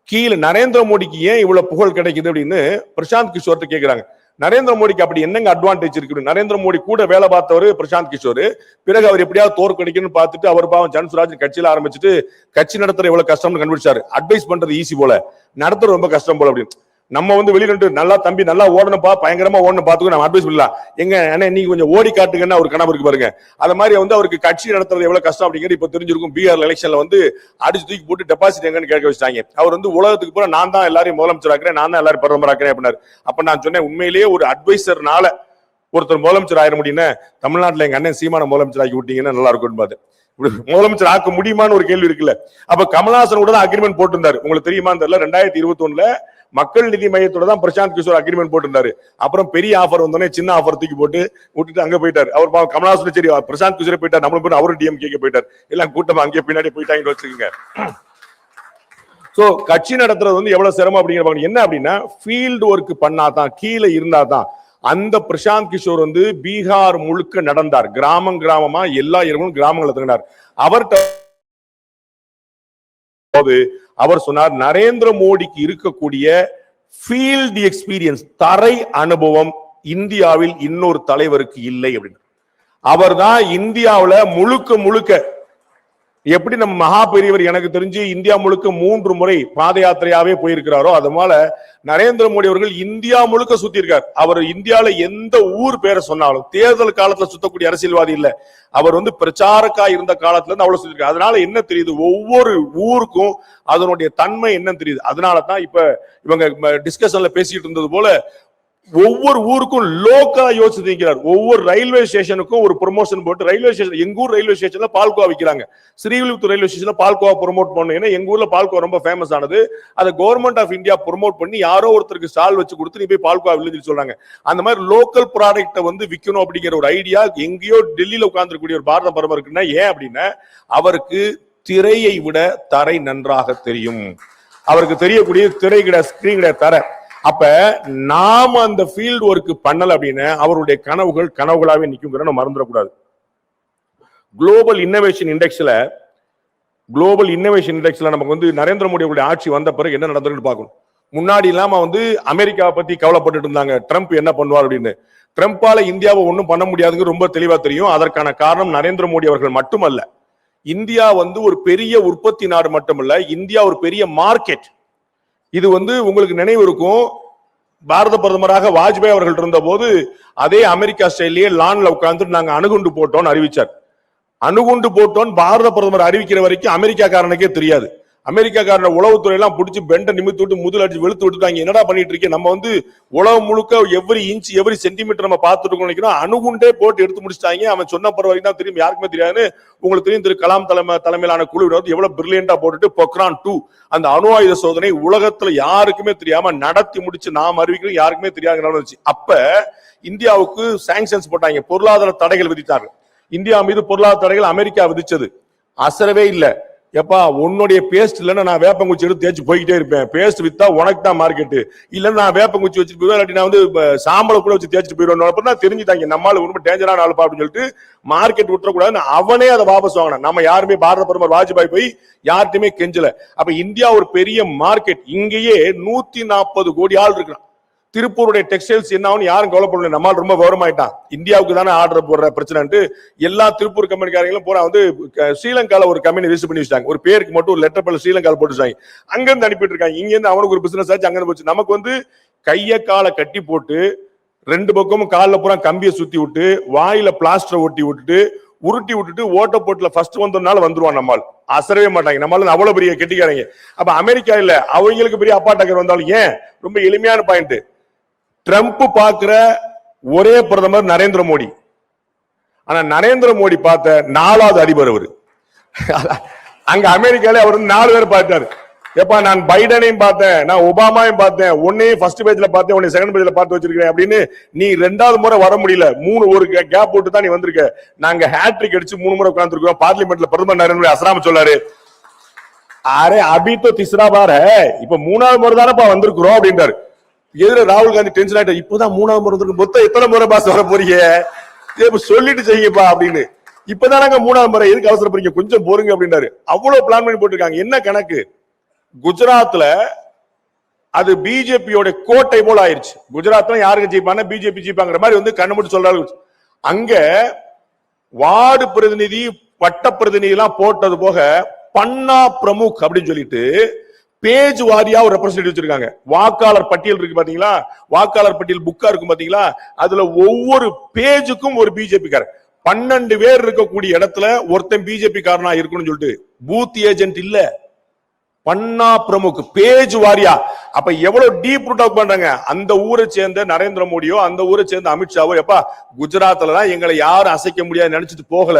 கீழே நரேந்திர மோடிக்கு ஏன் இவ்வளவு புகழ் கிடைக்குது அப்படின்னு பிரசாந்த் கிஷோர்ட்ட கேட்கிறாங்க. நரேந்திர மோடிக்கு அப்படி என்னங்க அட்வான்டேஜ் இருக்கு? நரேந்திர மோடி கூட வேலை பார்த்தவர் பிரசாந்த் கிஷோர். பிறகு அவர் எப்படியாவது தோற்கடிக்கணும்னு பார்த்துட்டு அவர் பாவம் ஜன்சுராஜ் கட்சியில ஆரம்பிச்சுட்டு கட்சி நடத்துற எவ்வளவு கஷ்டம்னு கண்டுபிடிச்சாரு. அட்வைஸ் பண்றது ஈஸி போல, நடத்துறது ரொம்ப கஷ்டம் போல அப்படின்னு. நம்ம வந்து வெளியில நல்லா தம்பி நல்லா ஓடணும்பா, பயங்கரமா ஓடணும் பாத்துக்கோ நம்ம அட்வைஸ் பண்ணலாம். எங்க அண்ணே நீங்க கொஞ்சம் ஓடி காட்டுங்கன்னா ஒரு கனவு இருக்கு பாருங்க. அது மாதிரி வந்து அவருக்கு கட்சி நடத்துறது எவ்வளவு கஷ்டம் அப்படிங்கிறது இப்ப தெரிஞ்சிருக்கும். பீகார் எலெக்ஷன்ல வந்து அடிச்சு தூக்கி போட்டு டெபாசிட் எங்கன்னு கேட்க வச்சாங்க. அவர் வந்து உலகத்துக்கு பூரா நான் தான் எல்லாரையும் முதலமைச்சர் ஆக்குறேன், நான் தான் எல்லாரும் பிரதமர் ஆக்குறேன் அப்படின்னாரு. அப்ப நான் சொன்னேன், உண்மையிலேயே ஒரு அட்வைசர்னால ஒருத்தர் முதலமைச்சர் ஆயிட முடியும்னா தமிழ்நாட்டுல எங்க அண்ணன் சீமான முதலமைச்சர் ஆக்கி விட்டீங்கன்னா நல்லா இருக்கும்னு பார்த்து. முதலமைச்சர் ஆக்க முடியுமான்னு ஒரு கேள்வி இருக்குல்ல. அப்ப கமல்ஹாசன் கூட தான் அக்ரிமெண்ட் போட்டிருந்தாரு. உங்களுக்கு தெரியுமா தெரியல, 2021 மக்கள் நிதி மையத்தோட தான் பிரசாந்த் கிஷோர் அக்ரிமெண்ட் போட்டிருந்தாரு. அப்புறம் பெரிய ஆஃபர் வந்தோடனே சின்ன ஆஃபர் தூக்கி போட்டு விட்டுட்டு அங்க போயிட்டாரு. அவர் கமல்ஹாசன் சரி பிரசாந்த் கிஷோர் போயிட்டார், நம்மளும் போய் அவரும் டிஎம்கே போயிட்டார். எல்லாம் கூட்டம் அங்கே பின்னாடி போயிட்டாங்கன்னு வச்சுக்கோங்க. சோ கட்சி நடத்துறது வந்து எவ்வளவு சிரமம் அப்படிங்கிற என்ன அப்படின்னா ஃபீல்டு ஒர்க் பண்ணாதான், கீழே இருந்தாதான். அந்த பிரசாந்த் கிஷோர் வந்து பீகார் முழுக்க நடந்தார், கிராமமா எல்லா இடமும் கிராமங்களை தங்கினார். அவர் சொன்னார், நரேந்திர மோடிக்கு இருக்கக்கூடிய ஃபீல்ட் எக்ஸ்பீரியன்ஸ், தரை அனுபவம் இந்தியாவில் இன்னொரு தலைவருக்கு இல்லை அப்படின்னு. அவர் தான் இந்தியாவில் முழுக்க எப்படி நம்ம மகா பெரியவர் எனக்கு தெரிஞ்சு இந்தியா முழுக்க 3 முறை பாத யாத்திரையாவே போயிருக்கிறாரோ, அதனால நரேந்திர மோடி அவர்கள் இந்தியா முழுக்க சுத்தி இருக்கார். அவர் இந்தியாவில எந்த ஊர் பேரை சொன்னாலும், தேர்தல் காலத்துல சுத்தக்கூடிய அரசியல்வாதி இல்ல, அவர் வந்து பிரச்சாரக்கா இருந்த காலத்துல இருந்து அவ்வளவு சுத்தி இருக்காரு. அதனால என்ன தெரியுது, ஒவ்வொரு ஊருக்கும் அதனுடைய தன்மை என்ன தெரியுது. அதனாலதான் இப்ப இவங்க டிஸ்கஷன்ல பேசிட்டு இருந்தது போல ஒவ்வொரு ஊருக்கும் லோக்கலா யோசிக்கிறார். ஒவ்வொரு ரயில்வே ஸ்டேஷனுக்கும் ஒரு ப்ரொமோஷன் போட்டு, ரயில்வே ஸ்டேஷன் எங்க ஊர் ரயில்வே ஸ்டேஷன்ல பால்கோவா விற்கிறாங்க, ஸ்ரீவில்லிபுத்தூர் ரயில்வே ஸ்டேஷன்ல பால்கோவா ப்ரொமோட் பண்ணணும். ஏன்னா எங்க ஊர்ல பால்கோவா ரொம்ப ஃபேமஸ் ஆனது. அதை கவர்மெண்ட் ஆஃப் இந்தியா ப்ரொமோட் பண்ணி யாரோ ஒருத்தருக்கு ஸ்டால் வச்சு கொடுத்து நீ போய் பால்கோவா வில்லுன்னு சொல்றாங்க. அந்த மாதிரி லோக்கல் ப்ராடக்ட்டை வந்து விற்கணும் அப்படிங்கிற ஒரு ஐடியா எங்கேயோ டெல்லியில உட்கார்ந்துக்கூடிய ஒரு பாரத பிரதமர் இருக்குன்னா ஏன் அப்படின்னா அவருக்கு திரையை விட தரை நன்றாக தெரியும். அவருக்கு தெரியக்கூடிய திரை கிடையாது, ஸ்கிரீன் கிடையாது, தரை. அப்ப நாம அந்த ஃபீல்ட் ஒர்க் பண்ணல அப்படின்னா அவருடைய கனவுகள் கனவுகளாவே நிற்கும். மறந்துடக்கூடாது. குளோபல் இன்னோவேஷன் இண்டெக்ஸ்ல நமக்கு வந்து நரேந்திர மோடி அவருடைய ஆட்சி வந்த பிறகு என்ன நடந்ததுன்னு பார்க்கணும். முன்னாடி இல்லாம வந்து அமெரிக்காவை பத்தி கவலைப்பட்டு இருந்தாங்க, ட்ரம்ப் என்ன பண்ணுவார் அப்படின்னு. ட்ரம்பால இந்தியாவை ஒன்றும் பண்ண முடியாதுன்னு ரொம்ப தெளிவா தெரியும். அதற்கான காரணம் நரேந்திர மோடி அவர்கள் மட்டுமல்ல. இந்தியா வந்து ஒரு பெரிய உற்பத்தி நாடு மட்டுமல்ல, இந்தியா ஒரு பெரிய மார்க்கெட். இது வந்து உங்களுக்கு நினைவு இருக்கும், பாரத பிரதமராக வாஜ்பாய் அவர்கள் இருந்த போது அதே அமெரிக்கா ஸ்டைலே லான்ல உட்கார்ந்து நாங்க அணுகுண்டு போட்டோம்னு அறிவிச்சார். அணுகுண்டு போட்டோன்னு பாரத பிரதமர் அறிவிக்கிற வரைக்கும் அமெரிக்காக்காரனுக்கே தெரியாது. அமெரிக்காக்காரன உளவுத்துறை எல்லாம் பிடிச்சி பெண்டை நிமித்து விட்டு முதல் அடிச்சு வெளுத்து விட்டுட்டாங்க. என்னடா பண்ணிட்டு இருக்கேன், நம்ம வந்து உலகம் முழுக்க எவ்ரி இன்ச் எவ்ரி சென்டிமீட்டர் நம்ம பார்த்துட்டு நினைக்கிறோம். அணுகுண்டே போட்டு எடுத்து முடிச்சிட்டாங்க. அவன் சொன்ன பிற வரைக்கும் தான் தெரியும், யாருக்குமே தெரியாது. உங்களுக்கு தெரியும், திரு கலாம் தலைமையிலான குழு எவ்வளவு பிரில்லியண்டா போட்டுட்டு பொக்ரான் 2 அந்த அணு ஆயுத சோதனை உலகத்துல யாருக்குமே தெரியாம நடத்தி முடிச்சு நாம் அறிவிக்கிறோம், யாருக்குமே தெரியாது. அப்ப இந்தியாவுக்கு சாங்ஷன்ஸ் போட்டாங்க, பொருளாதார தடைகள் விதித்தார்கள். இந்தியா மீது பொருளாதார தடைகள் அமெரிக்கா விதிச்சது. அசரவே இல்லை. எப்பா உன்னுடைய பேஸ்ட் இல்லைன்னா நான் வேப்பங்குச்சி எடுத்து தேய்ச்சி போய்கிட்டே இருப்பேன். பேஸ்ட் வித்தா உனக்கு தான் மார்க்கெட்டு, இல்லைன்னா நான் வேப்பங்குச்சி வச்சுட்டு போயிடுவேன், இல்லாட்டி நான் வந்து சாம்பலை கூட வச்சு தேய்ச்சிட்டு போயிடுவேன். தெரிஞ்சுட்டாங்க நம்மளால ரொம்ப டேஞ்சரான ஆளுப்பா அப்படின்னு சொல்லிட்டு மார்க்கெட் விட்டுறக்கூடாதுன்னு அவனே அதை வாபஸ் வாங்கினான். நம்ம யாருமே பாரத பிரதமர் வாஜ்பாய் போய் யார்ட்டுமே கெஞ்சல. அப்ப இந்தியா ஒரு பெரிய மார்க்கெட். இங்கேயே 140 கோடி ஆள் இருக்கிறான். திருப்பூருடைய டெக்ஸ்டைல்ஸ் என்ன ஆகும் யாரும் கவலைப்படல. நம்மால் ரொம்ப கௌரவமாயிட்டான். இந்தியாவுக்கு தானே ஆர்டர் போடுற பிரச்சனை. எல்லா திருப்பூர் கம்பெனிக்காரங்களும் போற வந்து ஸ்ரீலங்கால ஒரு கம்பெனி ரிஜிஸ்டர் பண்ணி வச்சாங்க. ஒரு பேருக்கு மட்டும் ஒரு லெட்டர் பேர்ல ஸ்ரீலங்கால போட்டு வச்சாங்க. அங்கிருந்து அனுப்பிட்டு இருக்காங்க. இங்க இருந்து அவனுக்கு ஒரு பிசினஸ் ஆச்சு, அங்க போச்சு. நமக்கு வந்து கைய காலை கட்டி போட்டு 2 பக்கமும் காலில் பூரா கம்பியை சுத்தி விட்டு வாயில பிளாஸ்டரை ஒட்டி விட்டுட்டு உருட்டி விட்டுட்டு ஓட்ட போட்டுல ஃபர்ஸ்ட் வந்ததுனால வந்துருவான். நம்மால் அசரவே மாட்டாங்க. நம்மளால அவ்வளவு பெரிய கெட்டிக்காரங்க. அப்ப அமெரிக்கா இல்ல, அவங்களுக்கு பெரிய அப்பா டக்கர் வந்தாலும் ஏன் ரொம்ப எளிமையான பாயிண்ட். ட்ரம்ப் பார்க்கிற ஒரே பிரதமர் நரேந்திர மோடி. ஆனா நரேந்திர மோடி பார்த்த 4வது அதிபர் அவரு. அங்க அமெரிக்கால அவர் 4 பேர் பார்த்தாரு. எப்பா நான் பைடனையும் பார்த்தேன், நான் ஒபாமாவையும் பார்த்தேன், உன்னையும் ஃபர்ஸ்ட் பேஜ்ல பார்த்தேன், உன்னை செகண்ட் பேஜ்ல பார்த்து வச்சிருக்கேன் அப்படின்னு. நீ 2வது முறை வர முடியல, 3 ஒரு கேப் போட்டு தான் நீ வந்திருக்க. நாங்க ஹேட்ரிக் அடிச்சு 3 முறை உட்கார்ந்துருக்கோம். பார்லிமெண்ட்ல பிரதமர் நரேந்திர மோடி அசராம சொல்லாரு, அரே அபி தோ தீஸ்ரா பார் ஹை, இப்ப 3வது முறை தானப்பா வந்திருக்கிறோம் அப்படின்றாரு. எதிர ராகுல் காந்தி டென்ஷன் ஆயிட்டு, இப்பதான் 3வது முறை வந்திருக்கு, மொத்தம் எத்தனை முறை பாஸ் வர போறீங்க, சொல்லிட்டு செய்யுங்கப்பா அப்படின்னு. இப்பதானாங்க 3வது முறை, எதுக்கு அவசரப்படுறீங்க, கொஞ்சம் போருங்க அப்படின்றாரு. அவ்வளவு பிளான் பண்ணி போட்டிருக்காங்க. என்ன கணக்கு, குஜராத்ல அது பிஜேபியோட கோட்டை போல ஆயிருச்சு. குஜராத்ல யாருக்கு ஜெயிப்பாங்க, பிஜேபி ஜெயிப்பாங்கிற மாதிரி வந்து கண்ணு மட்டும் சொல்றாரு. அங்க வார்டு பிரதிநிதி வட்ட பிரதிநிதி எல்லாம் போட்டது போக பன்னா பிரமுக் அப்படின்னு சொல்லிட்டு பேஜ் வாரியா ஒரு ரெப்ரசன்டேட்டிவ் வச்சிருக்காங்க. வாக்காளர் பட்டியல் இருக்கு பாத்தீங்களா, வாக்காளர் பட்டியல் புக்கா இருக்கும் பாத்தீங்களா, அதுல ஒவ்வொரு பேஜுக்கும் ஒரு பிஜேபி காரர். 12 பேர் இருக்கக்கூடிய இடத்துல ஒருத்தன் பிஜேபி காரனா இருக்கணும்னு சொல்லிட்டு பூத் ஏஜென்ட் இல்ல, பன்னா பிரமுக் பேஜ் வாரியா. அப்ப எவ்வளவு டீப் ரூட் அவுட் பண்றாங்க. அந்த ஊரை சேர்ந்த நரேந்திர மோடியோ அந்த ஊரை சேர்ந்த அமித்ஷாவோ எப்பா குஜராத்ல தான் எங்களை யாரும் அசைக்க முடியாது நினைச்சிட்டு போகல.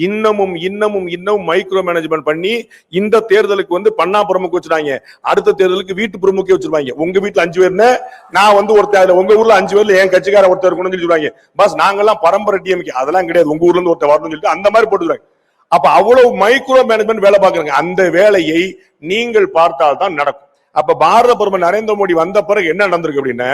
இன்னமும் மைக்ரோ மேனேஜ்மெண்ட் பண்ணி இந்த தேர்தலுக்கு வந்து பன்னா பிரமுக் வச்சிருக்காங்க. அடுத்த தேர்தலுக்கு வீட்டு பிரமுக்கே வச்சிருவாங்க. உங்க வீட்டுல 5 பேர்னு நான் வந்து ஒருத்தர், உங்க ஊர்ல 5 பேர்ல என் கட்சிக்கார ஒருத்தர் இருக்கணும்னு சொல்லுவாங்க. பஸ் நாங்கெல்லாம் பரம்பரை டிஎம்கே அதெல்லாம் கிடையாது, உங்க ஊர்ல இருந்து ஒருத்தர் வரணும்னு சொல்லிட்டு அந்த மாதிரி போட்டுருவாங்க. அப்ப அவ்வளவு மைக்ரோ மேனேஜ்மெண்ட் வேலை பார்க்கறாங்க. அந்த வேலையை நீங்கள் பார்த்தால் தான் நடக்கும். அப்ப பாரத பிரதமர் நரேந்திர மோடி வந்த பிறகு என்ன நடந்திருக்கு அப்படின்னா,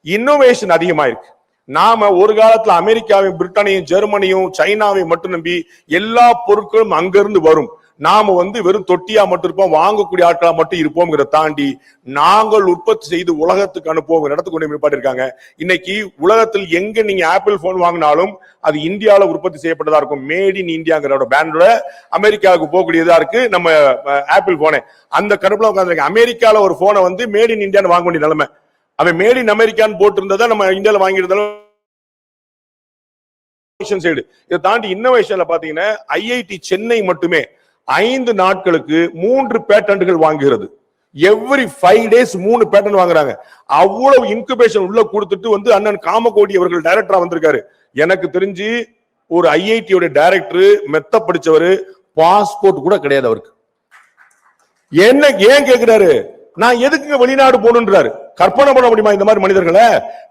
இன்னோவேஷன் அதிகமாயிருக்கு. நாம ஒரு காலத்துல அமெரிக்காவையும் பிரிட்டனையும் ஜெர்மனியும் சைனாவையும் மட்டும் நம்பி எல்லா பொருட்களும் அங்கிருந்து வரும், நாம வந்து வெறும் தொட்டியா மட்டும் இருப்போம், வாங்கக்கூடிய ஆட்களா மட்டும் இருப்போம்ங்கிறத தாண்டி நாங்கள் உற்பத்தி செய்து உலகத்துக்கு அனுப்புவோம் இடத்துக்கு கொண்டு நிப்பாட்டிருக்காங்க. இன்னைக்கு உலகத்தில் எங்க நீங்க ஆப்பிள் போன் வாங்கினாலும் அது இந்தியாவில உற்பத்தி செய்யப்பட்டதா இருக்கும். மேட் இன் இந்தியாங்கிற பேண்டோட அமெரிக்காவுக்கு போகக்கூடியதா இருக்கு நம்ம ஆப்பிள் போனே. அந்த கருப்புல உட்காந்துருக்கு. அமெரிக்கால ஒரு போனை வந்து மேட் இன் இந்தியான்னு வாங்க வேண்டிய நிலைமை. அவன் மேட் இன் அமெரிக்கான்னு போட்டு இருந்ததா நம்ம இந்தியாவில வாங்கியிருந்தாலும். இதை தாண்டி இன்னோவேஷன்ல பாத்தீங்கன்னா ஐஐடி சென்னை மட்டுமே 5 நாட்களுக்கு 3 பேட்டன்ட்கள் வாங்குகிறது. எவ்ரி 5 days 3 பேட்டன்ட் வாங்குறாங்க. அவ்வளவு இன்குபேஷன் உள்ள கொடுத்துட்டு வந்து அண்ணன் காமகோடி அவர்கள் டைரக்டரா வந்திருக்காரு. எனக்கு தெரிஞ்சு ஒரு ஐஐடியோட டைரக்டர் மெத்த படிச்சவரு, பாஸ்போர்ட் கூட கிடையாது அவருக்கு. என்ன ஏன் கேக்குறாரு, நான் எதுக்கு வெளிநாடு போகணுன்றாரு. கற்பனை பண்ண முடியுமா இந்த மாதிரி மனிதர்களை?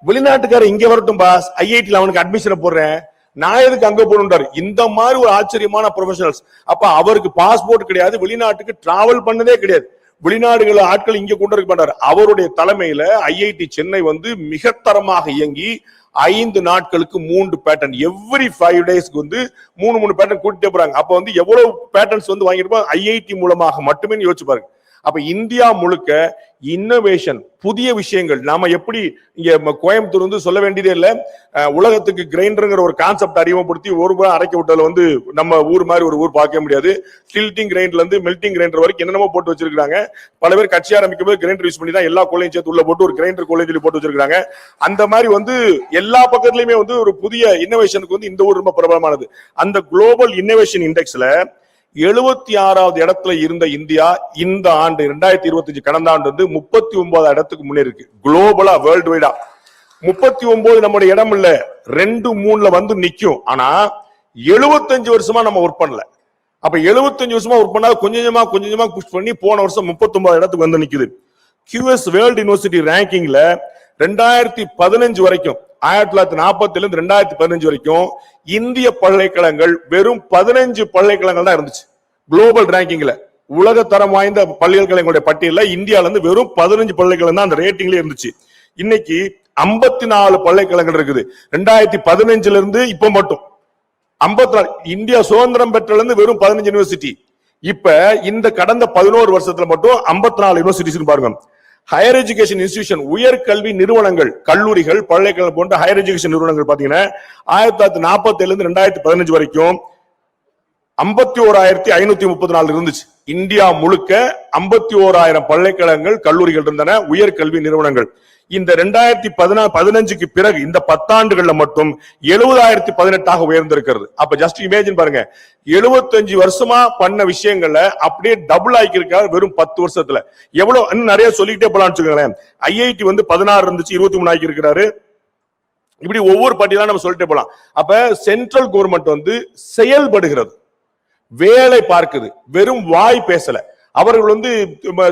வெளிநாட்டுக்காரர் இங்க வரட்டும் பாஸ், ஐஐடில அவனுக்கு அட்மிஷன் போடுறேன், நான் எதுக்கு அங்க போகணுன்றாரு. இந்த மாதிரி ஒரு ஆச்சரியமான ப்ரொஃபஷனல்ஸ். அப்ப அவருக்கு பாஸ்போர்ட் கிடையாது, வெளிநாட்டுக்கு டிராவல் பண்ணதே கிடையாது, வெளிநாடுகள் ஆட்கள் இங்க கொண்டு இருக்க மாட்டாரு. அவருடைய தலைமையில ஐஐடி சென்னை வந்து மிக தரமாக இயங்கி 5 நாட்களுக்கு 3 பேட்டன், எவ்ரி 5 daysக்கு வந்து 3 பேட்டன் கூட்டிட்டே போறாங்க. அப்ப வந்து எவ்வளவு பேட்டன்ஸ் வந்து வாங்கிருப்போம் ஐஐடி மூலமாக மட்டுமே யோசிச்சு பாருங்க. அப்ப இந்தியா முழுக்க இன்னோவேஷன், புதிய விஷயங்கள். நாம எப்படி இங்க கோயம்புத்தூர் வந்து சொல்ல வேண்டியதே இல்ல, உலகத்துக்கு கிரைண்டருங்கிற ஒரு கான்செப்ட் அறிமுகப்படுத்தி ஒரு ரூபாய் அரைக்க விட்டதுல வந்து நம்ம ஊர் மாதிரி ஒரு ஊர் பார்க்க முடியாது. டில்டிங் கிரைண்டர்ல இருந்து மெல்டிங் கிரைண்டர் வரைக்கும் என்னென்னமோ போட்டு வச்சிருக்காங்க. பல பேர் கட்சி ஆரம்பிக்கும் போது கிரைண்டர் யூஸ் பண்ணி தான் எல்லா கோலையும் சேர்த்து உள்ள போட்டு ஒரு கிரைண்டர் கோலையும் போட்டு வச்சிருக்காங்க. அந்த மாதிரி வந்து எல்லா பக்கத்துலயுமே வந்து ஒரு புதிய இன்னோவேஷனுக்கு வந்து இந்த ஊர் ரொம்ப பிரபலமானது. அந்த குளோபல் இன்னோவேஷன் இண்டெக்ஸ்ல 76வது இடத்துல இருந்த இந்தியா இந்த ஆண்டு 2025 கடந்த ஆண்டு வந்து 39வது இடத்துக்கு முன்னேறிருக்கு. குளோபலா வேர்ல்டு வைடா 39 நம்முடைய இடம் இல்ல, 2-3ல வந்து நிக்கும். ஆனா 75 வருஷமா நம்ம ஒர்க் பண்ணல. அப்ப 75 வருஷமா ஒர்க் பண்ணா கொஞ்சமா புஷ் பண்ணி போன வருஷம் 39 இடத்துக்கு வந்து நிக்குது. QS வேர்ல்டு யூனிவர்சிட்டி ரேங்கிங்ல 2015 வரைக்கும், 1947 இருந்து 2015 வரைக்கும் இந்திய பல்கலைக்கழகங்கள் வெறும் 15 பல்கலைக்கழகங்கள் தான் இருந்துச்சு குளோபல் ரேங்கிங்ல. உலக தரம் வாய்ந்த பல்கலைக்கழகங்களுடைய பட்டியல இந்தியால இருந்து வெறும் 15 பல்கலைக்கழகம் தான் அந்த ரேட்டிங்ல இருந்துச்சு. இன்னைக்கு 54 பல்கலைக்கழகங்கள் இருக்குது. 2015 இருந்து இப்ப மட்டும் 54. இந்தியா சுதந்திரம் பெற்றல இருந்து வெறும் 15 யூனிவர்சிட்டி. இப்ப இந்த கடந்த 11 வருஷத்துல மட்டும் 54 யூனிவர்சிட்டிஸ் பாருங்க. ஹையர் எஜுகேஷன் இன்ஸ்டிடியூஷன், உயர்கல்வி நிறுவனங்கள், கல்லூரிகள், பல்கலைக்கழகம் போன்ற ஹையர் எஜுகேஷன் நிறுவனங்கள் பாத்தீங்கன்னா 1947 இருந்து 2015 வரைக்கும் 51,534 இருந்துச்சு. இந்தியா முழுக்க 51,000 பல்கலைக்கழகங்கள், கல்லூரிகள் இருந்தன, உயர்கல்வி நிறுவனங்கள். இந்த 2015க்கு பிறகு இந்த 10 ஆண்டுகள்ல மட்டும் 70,018 உயர்ந்திருக்கிறது. அப்ப ஜஸ்ட் இமேஜின் பாருங்க, 75 வருஷமா பண்ண விஷயங்களை அப்படியே டபுள் ஆக்கி இருக்காரு வெறும் 10 வருஷத்துல. எவ்வளவு இன்னும் நிறைய சொல்லிக்கிட்டே போலாம்னு வச்சுக்கோங்களேன். ஐஐடி வந்து 16 இருந்துச்சு, 23 ஆக்கி இருக்கிறாரு. இப்படி ஒவ்வொரு பட்டியலா நம்ம சொல்லிட்டே போலாம். அப்ப சென்ட்ரல் கவர்மெண்ட் வந்து செயல்படுகிறது, வேலை பார்க்குது, வெறும் வாய் பேசல. அவர்கள் வந்து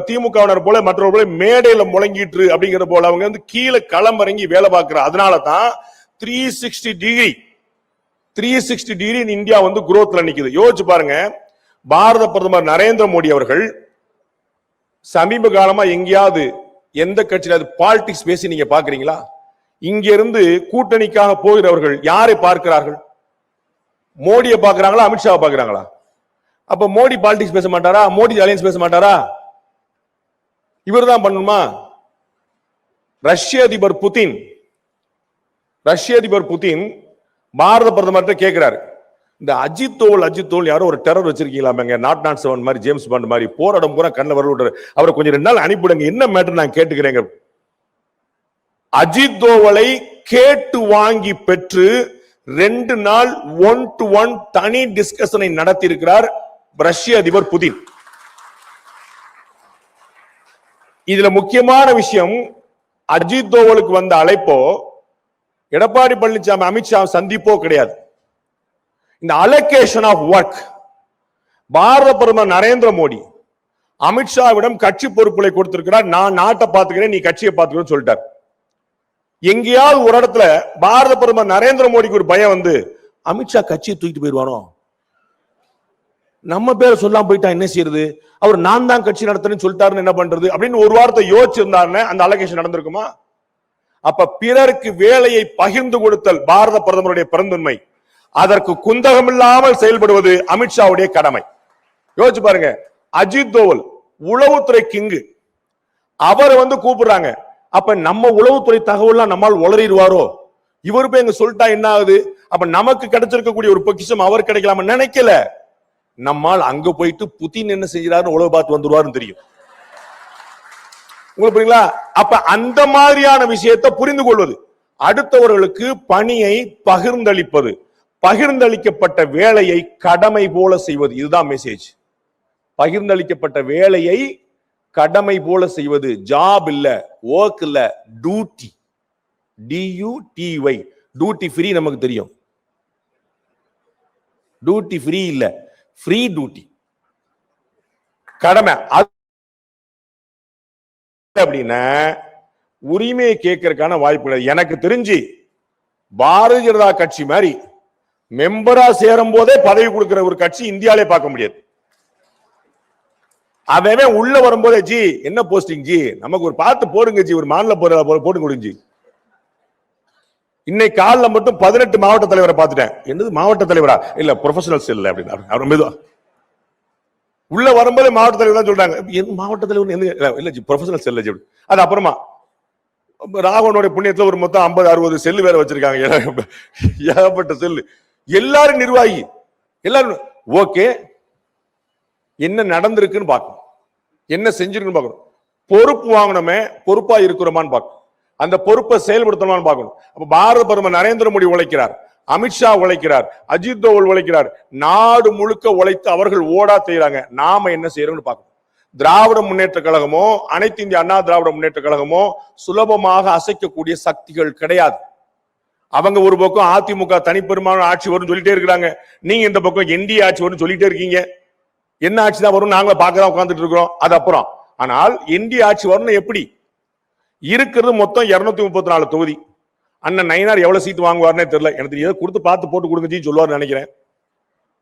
திமுகவினர் போல மற்றவர்கள் போல மேடையில முழங்கிட்டு அப்படிங்கிற போல அவங்க வந்து கீழே களமிறங்கி வேலை பார்க்கிறார். அதனாலதான் 360 டிகிரி இந்தியா வந்து குரோத்ல நிக்குது. யோசிச்சு பாருங்க, பாரத பிரதமர் நரேந்திர மோடி அவர்கள் சமீப காலமா எங்கேயாவது எந்த கட்சியில பாலிடிக்ஸ் பேசி நீங்க பாக்குறீங்களா? இங்க இருந்து கூட்டணிக்காக போகிறவர்கள் யாரை பார்க்கிறார்கள்? மோடியை பார்க்கிறாங்களா, அமித்ஷாவை பார்க்கிறாங்களா? அப்ப மோடி பாலிடிக்ஸ் பேச மாட்டாரா? மோடி அலையன்ஸ் பேச மாட்டாரா? இவர் தான் பண்ணணுமா? ரஷ்ய அதிபர் புதின் பாரத பிரதமர்கிட்ட கேட்கிறாரு, இந்த அஜித் தோல் யாரோ ஒரு டெரர் வச்சிருக்கீங்களாமேங்க, நாட் 7 மாதிரி, ஜேம்ஸ் பாண்ட் மாதிரி போராடம் பூரா கண்ணில் வர விட்டுரு. அவரை கொஞ்சம் 2 நாள் அனுப்பிவிடுங்க. என்ன மேட்டர் நான் கேட்டுக்கிறேங்க. அஜித் தோவலை கேட்டு வாங்கி பெற்று 2 நாள் 1-to-1 தனி டிஸ்கஷனை நடத்தி இருக்கிறார் ரஷ்ய அதிபர் புதின். இதுல முக்கியமான விஷயம், அஜித் தோவலுக்கு வந்த அழைப்போ எடப்பாடி பழனிசாமி அமித்ஷா சந்திப்போ கிடையாது. இந்த அலோகேஷன் ஆஃப் ஒர்க் பாரத பிரதமர் நரேந்திர மோடி அமித்ஷாவிடம் கட்சி பொறுப்புகளை கொடுத்திருக்கிறார். நான் நாட்டை பார்த்துக்கிறேன், நீ கட்சியை பார்த்துக்கிறேன்னு சொல்லிட்டார். எங்கேயாவது ஒரு இடத்துல பாரத பிரதமர் நரேந்திர மோடிக்கு ஒரு பயம் வந்து அமித்ஷா கட்சியை தூக்கிட்டு போயிடுவானோ, நம்ம பேரை சொல்லாம போயிட்டா என்ன செய்யறது, அவர் நான் தான் கட்சி நடத்துறேன்னு சொல்லிட்டாருன்னு என்ன பண்றது அப்படின்னு ஒரு வாரத்தை யோசிச்சிருந்தாருன்னு அந்த அலோகேஷன் நடந்திருக்குமா? அப்ப பிறருக்கு வேலையை பகிர்ந்து கொடுத்தல் பாரத பிரதமருடைய பெருந்தன்மை. அதற்கு குந்தகம் இல்லாமல் செயல்படுவது அமித்ஷாவுடைய கடமை. யோசிச்சு பாருங்க, அஜித் தோவல் உளவுத்துறை கிங்கு, அவரை வந்து கூப்பிடுறாங்க. அப்ப நம்ம உளவுத்துறை தகவல்லாம் நம்மால் உளறிடுவாரோ, இவரு போய் எங்க சொல்லிட்டா என்ன ஆகுது, அப்ப நமக்கு கிடைச்சிருக்கக்கூடிய ஒரு பொக்கிஷம் அவர் கிடைக்கலாம நினைக்கல. நம்மால் அங்க போயிட்டு புதின் என்ன செய்யறாருன்னு உளவு பார்த்து வந்துருவாருன்னு தெரியும். உங்களுக்கு புரியுங்களா? அப்ப அந்த மாதிரியான விஷயத்தை புரிந்து கொள்வது, அடுத்தவர்களுக்கு பணியை பகிர்ந்தளிப்பது, பகிர்ந்தளிக்கப்பட்ட வேலையை கடமை போல செய்வது, இதுதான் மெசேஜ். பகிர்ந்தளிக்கப்பட்ட வேலையை கடமை போல செய்வது, ஜாப் இல்ல, ஒர்க் இல்ல, டியூட்டி. DUTY, டியூட்டி ஃப்ரீ நமக்கு தெரியும். டியூட்டி ஃப்ரீ இல்ல, ஃப்ரீ டியூட்டி, கடமை. அப்படின்னா உரிமையை கேட்கறதுக்கான வாய்ப்பு இல்லை. எனக்கு தெரிஞ்சு பாரதிய ஜனதா கட்சி மாதிரி மெம்பரா சேரும் போதே பதவி கொடுக்கிற ஒரு கட்சி இந்தியாவிலே பார்க்க முடியாது. அவன் உள்ள வரும்போதே ஜி என்ன போஸ்டிங் ஜி, நமக்கு ஒரு பார்த்து போடுங்க ஜி, ஒரு மாநில போட்டு கொடுங்க. இன்னைக்கு காலில் மட்டும் 18 மாவட்ட தலைவரை பார்த்துட்டேன். என்னது மாவட்ட தலைவரா? இல்ல ப்ரொஃபஷனல் செல் அப்படின்னு உள்ள வரும்போதே மாவட்ட தலைவர் தான் சொல்றாங்க. மாவட்ட தலைவர் இல்ல ஜி, ப்ரொஃபஷனல் செல். அது அப்புறமா ராவனுடைய புண்ணியத்துல ஒரு மொத்தம் 50-60 செல்லு வேற வச்சிருக்காங்க, ஏகப்பட்ட செல்லு. எல்லாரும் நிர்வாகி, எல்லாரும் ஓகே, என்ன நடந்திருக்குன்னு பார்க்கணும், என்ன செஞ்சிருக்குன்னு பார்க்கணும். பொறுப்பு வாங்கணுமே, பொறுப்பா இருக்கிறோமான்னு பார்க்கணும், அந்த பொறுப்பை செயல்படுத்தணுமான்னு பார்க்கணும். அப்ப பாரத பிரதமர் நரேந்திர மோடி உழைக்கிறார், அமித்ஷா உழைக்கிறார், அஜித் தோவல் உழைக்கிறார், நாடு முழுக்க உழைத்து அவர்கள் ஓடா செய்யறாங்க. நாம என்ன செய்யறோம்னு பார்க்கணும். திராவிட முன்னேற்ற கழகமோ அனைத்து இந்திய அண்ணா திராவிட முன்னேற்ற கழகமோ சுலபமாக அசைக்கக்கூடிய சக்திகள் கிடையாது. அவங்க ஒரு பக்கம் அதிமுக தனிப்பெரும்பான்மை ஆட்சி வரும் சொல்லிட்டே இருக்கிறாங்க, நீங்க இந்த பக்கம் NDA ஆட்சி வரும் சொல்லிட்டே இருக்கீங்க. என்ன ஆட்சி தான் வரும் நாங்கள பார்க்கதான் உட்கார்ந்துட்டு இருக்கிறோம், அது அப்புறம். ஆனால் NDA ஆட்சி வரணும் எப்படி? இருக்கிறது மொத்தம் 234 தொகுதி. அண்ணன் நயினார் எவ்வளவு சீட் வாங்குவார்னே தெரியல, எனக்கு ஏதோ கொடுத்து பார்த்து போட்டு கொடுங்க சொல்லுவார் நினைக்கிறேன்.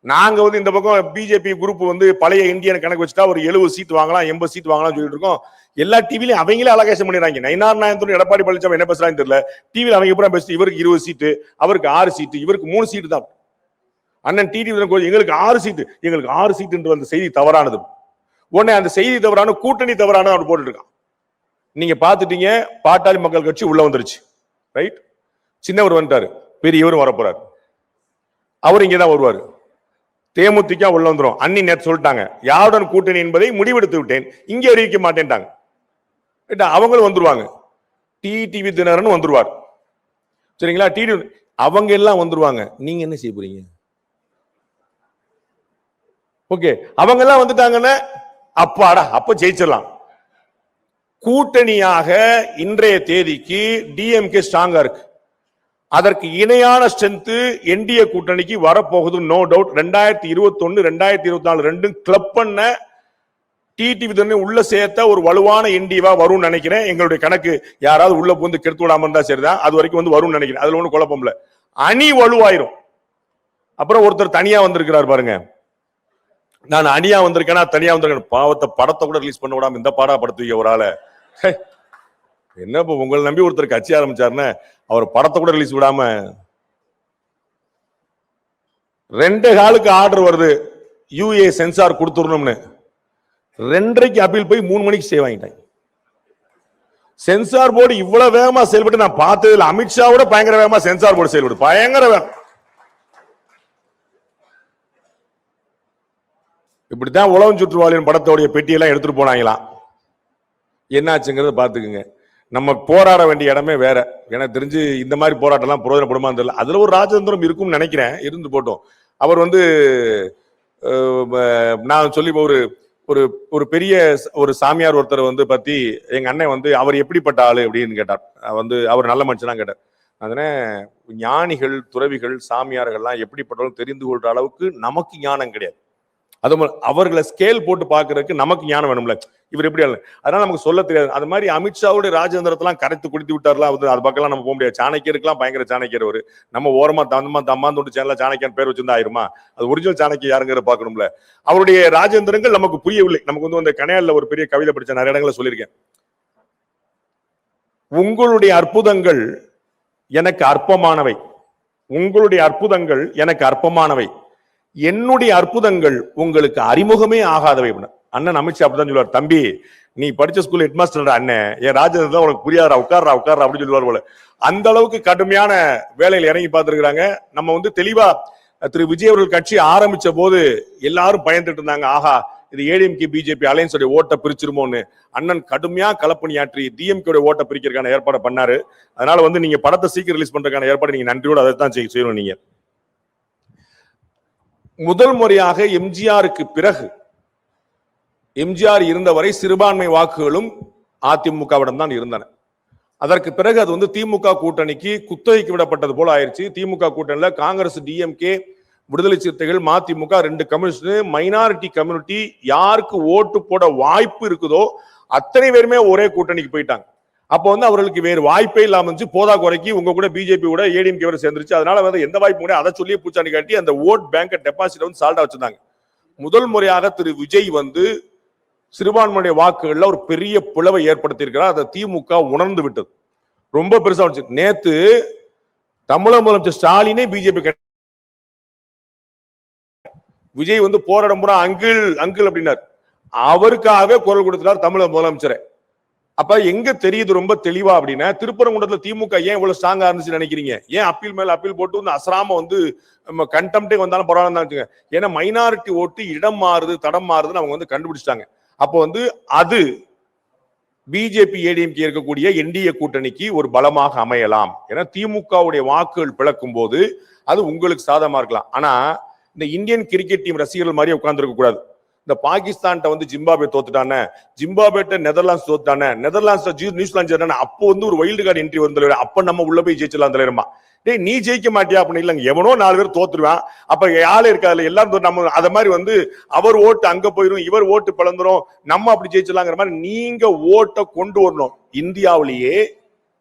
நாங்க வந்து இந்த பக்கம் பிஜேபி குரூப் வந்து பழைய இந்தியன் கணக்கு வச்சுட்டா ஒரு 70 சீட் வாங்கலாம், 80 சீட் வாங்கலாம் சொல்லிட்டு இருக்கோம். எல்லா டிவிலையும் அவங்களே அலோகேஷன் பண்ணிடுறாங்க. நயினார் நாயந்தூர் எடப்பாடி பழனிசாமி என்ன பேசுறான்னு தெரியல, டிவியில் அவங்க எப்பறம் பேசிட்டு இவருக்கு 20 சீட்டு, அவருக்கு 6 சீட்டு, இவருக்கு 3 சீட்டு தான். அண்ணன் டிவி எங்களுக்கு 6 சீட்டு, எங்களுக்கு 6 சீட்டு அந்த செய்தி தவறானது. உடனே அந்த செய்தி தவறான, கூட்டணி தவறான அவர் போட்டு இருக்கான். நீங்க பாத்துட்டீங்க, பாட்டாளி மக்கள் கட்சி உள்ள வந்துருச்சு, ரைட்? சின்னவர் வந்துட்டாரு, பெரியவரும் வரப்போறாரு, அவர் இங்கதான் வருவாரு. தேமுதிக உள்ள வந்துரும். அன்னி நேற்று சொல்லிட்டாங்க, யாருடன் கூட்டணி என்பதை முடிவெடுத்து விட்டேன், இங்கே அறிவிக்க மாட்டேன்ட்டாங்க. அவங்களும் வந்துருவாங்க. டிடிவி தினகரன் வந்துருவார், சரிங்களா? அவங்க எல்லாம் வந்துருவாங்க. நீங்க என்ன செய்ய போறீங்க? ஓகே, அவங்க எல்லாம் வந்துட்டாங்கன்னா அப்பாடா, அப்ப ஜெயிச்சிடலாம். கூட்டணியாக இன்றைய தேதிக்கு டிஎம்கே ஸ்ட்ராங்கா இருக்கு. அதற்கு இணையான ஸ்ட்ரென்த் NDA கூட்டணிக்கு வரப்போகுது, நோ டவுட். 2021 2024 ரெண்டும் கிளப் பண்ண டிடிவி உள்ள சேர்த்த ஒரு வலுவான NDA வரும்னு நினைக்கிறேன். எங்களுடைய கணக்கு யாராவது உள்ள புந்து கெடுத்து விடாம இருந்தா சரிதான், அது வரைக்கும் வந்து வரும்னு நினைக்கிறேன். அதுல ஒன்றும் குழப்பம் இல்ல. அணி வலுவாயிரும். அப்புறம் ஒருத்தர் தனியா வந்திருக்கிறார் பாருங்க, நான் அணியா வந்திருக்கேன்னா தனியா வந்திருக்கேன், பாவத்தை படத்தை கூட ரிலீஸ் பண்ண விடாம இந்த பாடா படத்துக்கு ஒரு ஆள என்ன உங்களை நம்பி ஒருத்தர் கட்சி ஆரம்பிச்சாருன்னு அவர் படத்தை கூட ரிலீஸ் விடாம 2 காலுக்கு ஆர்டர் வருது, UA சென்சார் கொடுத்துடணும்னு. 2:30க்கு அப்பீல் போய் 3 மணிக்கு ஸ்டே வாங்கிட்டாங்க. சென்சார் போர்டு இவ்வளவு வேகமா செயல்பட்டு நான் பார்த்ததில்லை. அமித்ஷாவோட பயங்கர வேகமா சென்சார் போர்டு செயல்படு, பயங்கர வேகம். இப்படித்தான் உலகம் சுற்றுவாளின் படத்தோடைய பெட்டியெல்லாம் எடுத்துட்டு போனாங்களாம். என்னாச்சுங்கிறத பாத்துக்குங்க. நம்ம போராட வேண்டிய இடமே வேற. எனக்கு தெரிஞ்சு இந்த மாதிரி போராட்டம்லாம் பிரயோஜனப்படுமா தெரியல. அதுல ஒரு ராஜதந்திரம் இருக்கும்னு நினைக்கிறேன். இருந்து போட்டோம். அவர் நான் சொல்லி ஒரு பெரிய ஒரு சாமியார் ஒருத்தர் பத்தி எங்க அண்ணன் அவர் எப்படிப்பட்ட ஆளு அப்படின்னு கேட்டார். அவர் நல்ல மனுஷனா கேட்டார். அதனால ஞானிகள், துறவிகள், சாமியார்கள்லாம் எப்படிப்பட்டவர்கள் தெரிந்து கொள்ற அளவுக்கு நமக்கு ஞானம் கிடையாது. அது அவர்களை ஸ்கேல் போட்டு பாக்குறதுக்கு நமக்கு ஞானம் வேணும்ல. இவர் எப்படி அதனால நமக்கு சொல்ல தெரியாது. அது மாதிரி அமித்ஷாவுடைய ராஜதந்திரத்தெல்லாம் கரைத்து குடித்து விட்டார்லாம். அது பக்கம் நம்ம போக முடியாது. சாணக்கியருக்குலாம் பயங்கர சாணக்கியர் அவரு. நம்ம ஓரமா தம்மாந்தோட்டு சேனல சாணக்கியன் பேர் வச்சிருந்தா ஆயிருமா? அது ஒரிஜினல் சாணக்கிய யாருங்கிற பாக்கணும்ல. அவருடைய ராஜதந்திரங்கள் நமக்கு புரியவில்லை. நமக்கு அந்த கனையால ஒரு பெரிய கவிதை படிச்ச நிறைய இடங்களை சொல்லியிருக்கேன். உங்களுடைய அற்புதங்கள் எனக்கு அற்பமானவை, உங்களுடைய அற்புதங்கள் எனக்கு அற்பமானவை, என்னுடைய அற்புதங்கள் உங்களுக்கு அறிமுகமே ஆகாதவை. அண்ணன் அமித்ஷா அப்படிதான் சொல்லுவார். தம்பி, நீ படிச்ச ஸ்கூல் ஹெட் மாஸ்டர் அண்ணன், என் ராஜதந்திரம் உனக்கு புரியாதா, உட்கார்றா அப்படின்னு சொல்லுவார் போல. அந்த அளவுக்கு கடுமையான வேலையில் இறங்கி பார்த்திருக்கிறாங்க. நம்ம தெளிவா திரு விஜய் அவர்கள் கட்சி ஆரம்பிச்ச போது எல்லாரும் பயந்துட்டு இருந்தாங்க. ஆஹா, இது ஏடிஎம்கே பிஜேபி அலையன்ஸ் ஓட்டை பிரிச்சிருமோன்னு. அண்ணன் கடுமையா களப்பணியாற்றி டிஎம்கே ஓட்டை பிரிக்கிறதுக்கான ஏற்பாடு பண்ணாரு. அதனால நீங்க படத்தை சீக்கிரம் ரிலீஸ் பண்றதுக்கான ஏற்பாடு நீங்க நன்றியோடு அதை தான் செய்யணும். நீங்க முதல் முறையாக எம்ஜிஆருக்கு பிறகு, எம்ஜிஆர் இருந்தவரை சிறுபான்மை வாக்குகளும் அதிமுகவிடம் தான் இருந்தன. அதற்கு பிறகு அது திமுக கூட்டணிக்கு குத்தகைக்கு விடப்பட்டது போல ஆயிடுச்சு. திமுக கூட்டணியில காங்கிரஸ், டிஎம்கே, விடுதலை சிறுத்தைகள், மதிமுக, 2 கம்யூனிஸ்ட், மைனாரிட்டி கம்யூனிட்டி யாருக்கு ஓட்டு போட வாய்ப்பு இருக்குதோ அத்தனை பேருமே ஒரே கூட்டணிக்கு போயிட்டாங்க. அப்போ அவர்களுக்கு வேறு வாய்ப்பே இல்லாம இருந்துச்சு. போதா குறைக்கு உங்க கூட பிஜேபி கூட ஏடிஎம்கே வரை சேர்ந்துருச்சு. அதனால எந்த வாய்ப்பு கூட அதை சொல்லியே பூச்சாண்டி காட்டி அந்த ஓட் பேங்க் டெபாசிட் சால்டா வச்சிருந்தாங்க. முதல் முறையாக திரு விஜய் சிறுபான்மையுடைய வாக்குகள்ல ஒரு பெரிய பிளவை ஏற்படுத்தி இருக்கிறார். அதை திமுக உணர்ந்து விட்டது. ரொம்ப பெருசா வந்துச்சு. நேத்து தமிழக முதலமைச்சர் ஸ்டாலினே பிஜேபி விஜய் போராடும் போற அங்கிள் அங்கிள் அப்படின்னார். அவருக்காகவே குரல் கொடுத்தார் தமிழக முதலமைச்சரை. அப்ப எங்க தெரியுது ரொம்ப தெளிவா அப்படின்னா, திருப்பரங்குன்றத்துல திமுக ஏன் இவ்வளவு ஸ்ட்ராங்கா இருந்துச்சு நினைக்கிறீங்க? ஏன் அப்பீல் மேல அப்பீல் போட்டு அசராம கண்டெம்டே வந்தாலும் பரவாயில்ல. ஏன்னா மைனாரிட்டி ஓட்டு இடம் மாறுது, தடம் மாறுதுன்னு அவங்க கண்டுபிடிச்சிட்டாங்க. அப்போ அது பிஜேபி ஏடிஎம்கே இருக்கக்கூடிய என்டிஏ கூட்டணிக்கு ஒரு பலமாக அமையலாம். ஏன்னா திமுகவுடைய வாக்குகள் பிளக்கும் போது அது உங்களுக்கு சாதகமா இருக்கலாம். ஆனா இந்த இந்தியன் கிரிக்கெட் டீம் ரசிகர்கள் மாதிரி உட்கார்ந்துருக்க கூடாது. இந்த பாகிஸ்தான் ஜிம்பாபே தோத்துட்டானே, ஜிம்பாபே நெதர்லாந்து தோத்துட்டானே, நெதர்லாந்து நியூசிலாந்து அப்போ ஒரு வைல்டு கார்டு என்ட்ரி வரும் தலைவர். அப்ப நம்ம உள்ள போய் ஜெயிச்சிடலாம் தலைவருமா. டேய், நீ ஜெயிக்க மாட்டியா அப்படின்னு இல்லைங்க, எவனோ 4 பேர் தோத்துருவான். அப்ப யாழே இருக்காதுல, எல்லாரும் நம்ம அத மாதிரி அவர் ஓட்டு அங்க போயிரும், இவர் ஓட்டு பிளந்துரும், நம்ம அப்படி ஜெயிச்சிடலாங்கிற மாதிரி நீங்க ஓட்டை கொண்டு வரணும். இந்தியாவிலேயே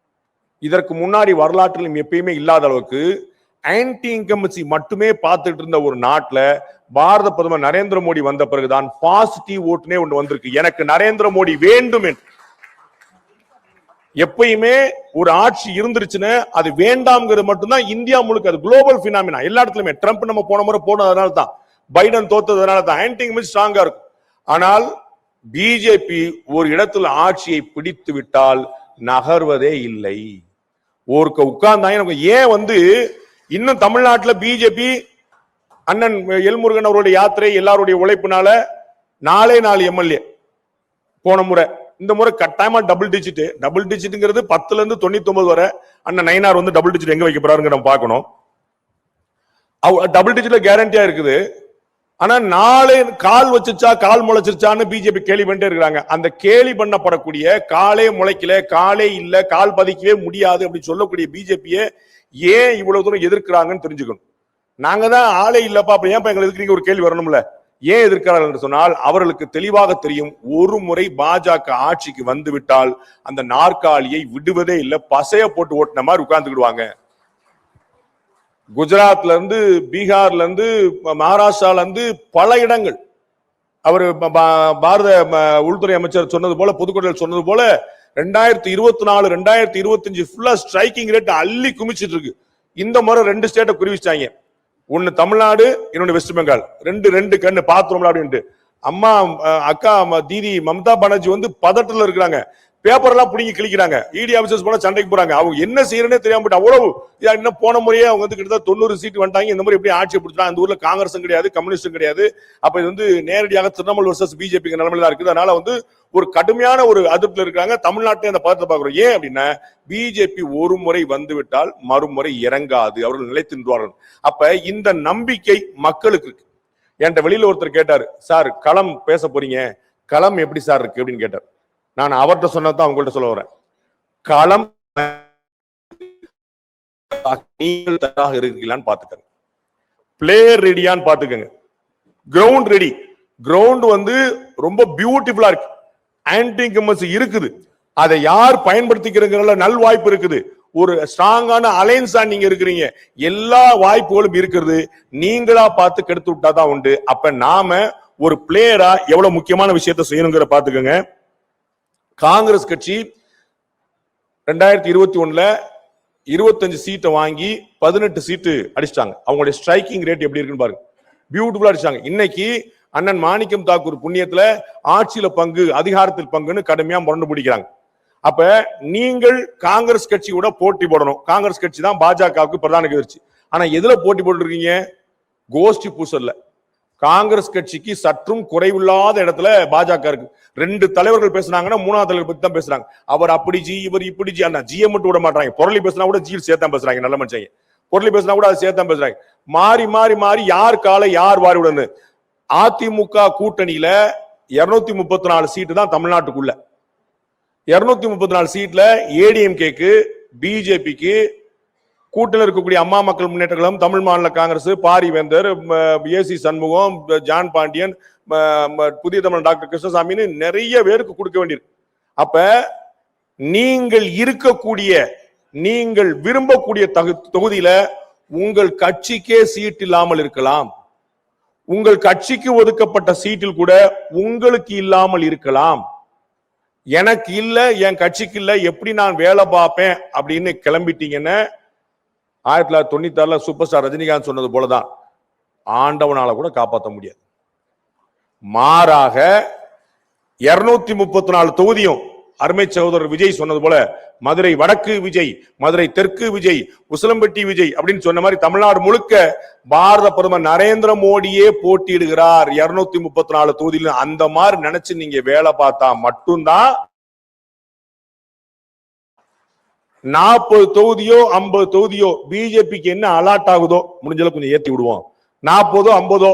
இதற்கு முன்னாடி வரலாற்றிலும் எப்பயுமே இல்லாத அளவுக்கு ஆன்டி இன்கம்பன்சி மட்டுமே பார்த்துட்டு இருந்த ஒரு நாட்டுல பாரத பிரதமர் நரேந்திர மோடி வந்த பிறகுதான் பாசிட்டிவ் ஓட்டுனே ஒன்று வந்திருக்கு. எனக்கு நரேந்திர மோடி வேண்டும் என்று. எப்பயுமே ஒரு ஆட்சி இருந்துருச்சுன்னு அது வேண்டாம்ங்கிறது மட்டும்தான் இந்தியா முழுக்க. அது குளோபல் பினாமினா. எல்லா இடத்துலயுமே ட்ரம்ப் நம்ம போன முறை போனதுனால தான், பைடன் தோத்ததுனால தான் ஆன்டி இன்கம்பன்சி ஸ்ட்ராங்கா இருக்கும். ஆனால் பிஜேபி ஒரு இடத்துல ஆட்சியை பிடித்து விட்டால் நகர்வதே இல்லை. உட்கார்ந்தாங்க. ஏன் இன்னும் தமிழ்நாட்டில் பிஜேபி அண்ணன் எல்முருகன் அவருடைய யாத்திரை எல்லாருடைய உழைப்புனால 4 எம்எல்ஏ போன முறை, இந்த முறை கட்டாயமா டபுள் டிஜிட்ங்கிறது 10ல இருந்து 99 வரை. அண்ணன் நயினார் டபுள் டிஜிட் எங்க வைக்க போறாருங்க நம்ம பார்க்கணும். டபுள் டிஜிட்ல கேரண்டியா இருக்குது. ஆனா 4 கால் வச்சிருச்சா, கால் முளைச்சிருச்சான்னு பிஜேபி கேலி பண்ணிட்டே இருக்கிறாங்க. அந்த கேலி பண்ணப்படக்கூடிய காலே முளைக்கல, காலே இல்ல, கால் பதிக்கவே முடியாது அப்படின்னு சொல்லக்கூடிய பிஜேபியை ஏன் இவ்வளவு தூரம் எதிர்க்கிறாங்கன்னு தெரிஞ்சுக்கணும். நாங்க தான் ஆளே இல்லப்பா, அப்ப ஏன் எங்களை எதிர்க்கிறீங்க ஒரு கேள்வி வரணும்ல. ஏன் எதிர்க்கிறார்கள் என்று சொன்னால் அவர்களுக்கு தெளிவாக தெரியும், ஒரு முறை பாஜக ஆட்சிக்கு வந்து விட்டால் அந்த நாற்காலியை விடுவதே இல்லை. பசைய போட்டு ஓட்டின மாதிரி உட்கார்ந்துக்கிடுவாங்க. குஜராத்ல இருந்து, பீகார்ல இருந்து, மகாராஷ்டிரால இருந்து பல இடங்கள் அவர் பாரத உள்துறை அமைச்சர் சொன்னது போல, புதுக்கோட்டையில் சொன்னது போல 2024 2025 ஃபுல்லா ஸ்ட்ரைக்கிங் ரேட் அள்ளி குமிச்சிட்டு இருக்கு. இந்த முறை 2 ஸ்டேட்டை குறிவிச்சாங்க. ஒன்னு தமிழ்நாடு, இன்னொன்னு வெஸ்ட் பெங்கால். ரெண்டு கண்ணு பாத்துறோம்ல அப்படின்ட்டு. அக்கா தீதி மம்தா பானர்ஜி பதட்டத்துல இருக்கிறாங்க. பேப்பர் எல்லாம் புடிங்கி கிழிக்கிறாங்க. இடி ஆபீசர்ஸ் போனா சண்டைக்கு போறாங்க. அவங்க என்ன செய்யறேன்னே தெரியாம போயிட்டு அவ்வளவு இன்னும் போன முறையே அவங்க வந்து கிட்டத்தட்ட 90 சீட் வந்துட்டாங்க. இந்த மாதிரி எப்படி ஆட்சி பிடிச்சாங்க? அந்த ஊர்ல காங்கிரஸும் கிடையாது, கம்யூனிஸ்டும் கிடையாது. அப்ப இது வந்து நேரடியாக திரிணாமுல் வர்சஸ் பிஜேபி நிலைமையில இருக்குது. அதனால வந்து ஒரு கடுமையான ஒரு அதிருப்தியில் இருக்காங்க. தமிழ்நாட்டிலே அந்த பதத்தை பாக்குறோம். ஏன் அப்படின்னா பிஜேபி ஒரு முறை வந்துவிட்டால் மறுமுறை இறங்காது, அவர்கள் நிலைத்து நின்றார்கள். அப்ப இந்த நம்பிக்கை மக்களுக்கு இருக்கு. என்கிட்ட வெளியில ஒருத்தர் கேட்டாரு, சார் களம் பேச போறீங்க, களம் எப்படி சார் இருக்கு அப்படின்னு கேட்டார். நான் அவர்கிட்ட சொன்னதான் அவங்கள்ட்ட சொல்ல வரேன். களம் நீங்கள் தயாராக இருக்கீங்களான்னு பாத்துக்கங்க, பிளேயர் ரெடியான்னு பாத்துக்கங்க, கிரவுண்ட் ரெடி. கிரவுண்ட் வந்து ரொம்ப பியூட்டிஃபுல்லா இருக்கு, ஆன்டி இன்கம்பன்சி இருக்குது. அதை யார் பயன்படுத்திக்கிறதுல நல் வாய்ப்பு இருக்குது. ஒரு ஸ்ட்ராங்கான அலைன்ஸா நீங்க இருக்கிறீங்க, எல்லா வாய்ப்புகளும் இருக்கிறது. நீங்களா பார்த்து கெடுத்து விட்டாதான் உண்டு. அப்ப நாம ஒரு பிளேயரா எவ்வளவு முக்கியமான விஷயத்தை செய்யணுங்கிற பாத்துக்கோங்க. காங்கிரஸ் கட்சி 2021 25 சீட்டை வாங்கி 18 சீட்டு அடிச்சிட்டாங்க. அவங்களுடைய ஸ்ட்ரைக்கிங் ரேட் எப்படி இருக்குன்னு பாருங்க, பியூட்டிஃபுல்லா அடிச்சாங்க. இன்னைக்கு அண்ணன் மாணிக்கம் தாக்கூர் புண்ணியத்துல ஆட்சியில பங்கு, அதிகாரத்தில் பங்குன்னு கடுமையா முரண்டு பிடிக்கிறாங்க. அப்ப நீங்கள் காங்கிரஸ் கட்சியோட போட்டி போடணும். காங்கிரஸ் கட்சி தான் பாஜகவுக்கு பிரதான எதிர்ச்சி. ஆனா எதுல போட்டி போட்டு இருக்கீங்க? கோஷ்டி பூசல்ல. காங்கிரஸ் கட்சிக்கு சற்றும் குறைவில்லாத இடத்துல பாஜக இருக்கு. 2 தலைவர்கள் பேசினாங்கன்னா 3ஆவது தலைவர் பத்தி தான் பேசுறாங்க. அவர் அப்படி ஜி, இவர் இப்படி ஜி. அண்ணா ஜியை மட்டும் விட மாட்டாங்க. பொருளை பேசினா கூட ஜி சேர்த்தான் பேசுறாங்க. நல்ல மனுஷங்க. பொருளை பேசினா கூட அதை சேர்த்தான் பேசுறாங்க. மாறி மாறி மாறி யார் காலை யார் வாரி விடணும். அதிமுக கூட்டணியில 234 சீட்டு தான் தமிழ்நாட்டுக்குள்ள. 234 சீட்ல ஏடிஎம்கேக்கு, பிஜேபிக்கு, கூட்டணியில் இருக்கக்கூடிய அம்மா மக்கள் முன்னேற்ற கழகம், தமிழ் மாநில காங்கிரஸ், பாரிவேந்தர், ஏசி சண்முகம், ஜான் பாண்டியன், புதிய தமிழ் டாக்டர் கிருஷ்ணசாமின்னு நிறைய பேருக்கு கொடுக்க வேண்டியிருக்கு. அப்ப நீங்கள் இருக்கக்கூடிய, நீங்கள் விரும்பக்கூடிய தொகுதியில உங்கள் கட்சிக்கே சீட் இல்லாமல் இருக்கலாம். உங்கள் கட்சிக்கு ஒதுக்கப்பட்ட சீட்டில் கூட உங்களுக்கு இல்லாமல் இருக்கலாம். எனக்கு இல்ல, என் கட்சிக்கு இல்ல, எப்படி நான் வேலை பார்ப்பேன் அப்படின்னு கிளம்பிட்டீங்கன்னா 1996 சூப்பர் ஸ்டார் ரஜினிகாந்த் சொன்னது போலதான், ஆண்டவனால கூட காப்பாற்ற முடியாது. மாறாக 234 தொகுதியும் அருமை சகோதரர் விஜய் சொன்னது போல மதுரை வடக்கு விஜய், மதுரை தெற்கு விஜய், உசிலம்பட்டி விஜய் அப்படின்னு சொன்ன மாதிரி தமிழ்நாடு முழுக்க பாரத பிரதமர் நரேந்திர மோடியே போட்டியிடுகிறார் 234 தொகுதியில். அந்த மாதிரி நினைச்சு நீங்க வேலை பார்த்தா மட்டும்தான் 40 தொகுதியோ 50 தொகுதியோ பிஜேபிக்கு என்ன அலாட் ஆகுதோ முடிஞ்சளவு கொஞ்சம் ஏத்தி விடுவோம். 40 50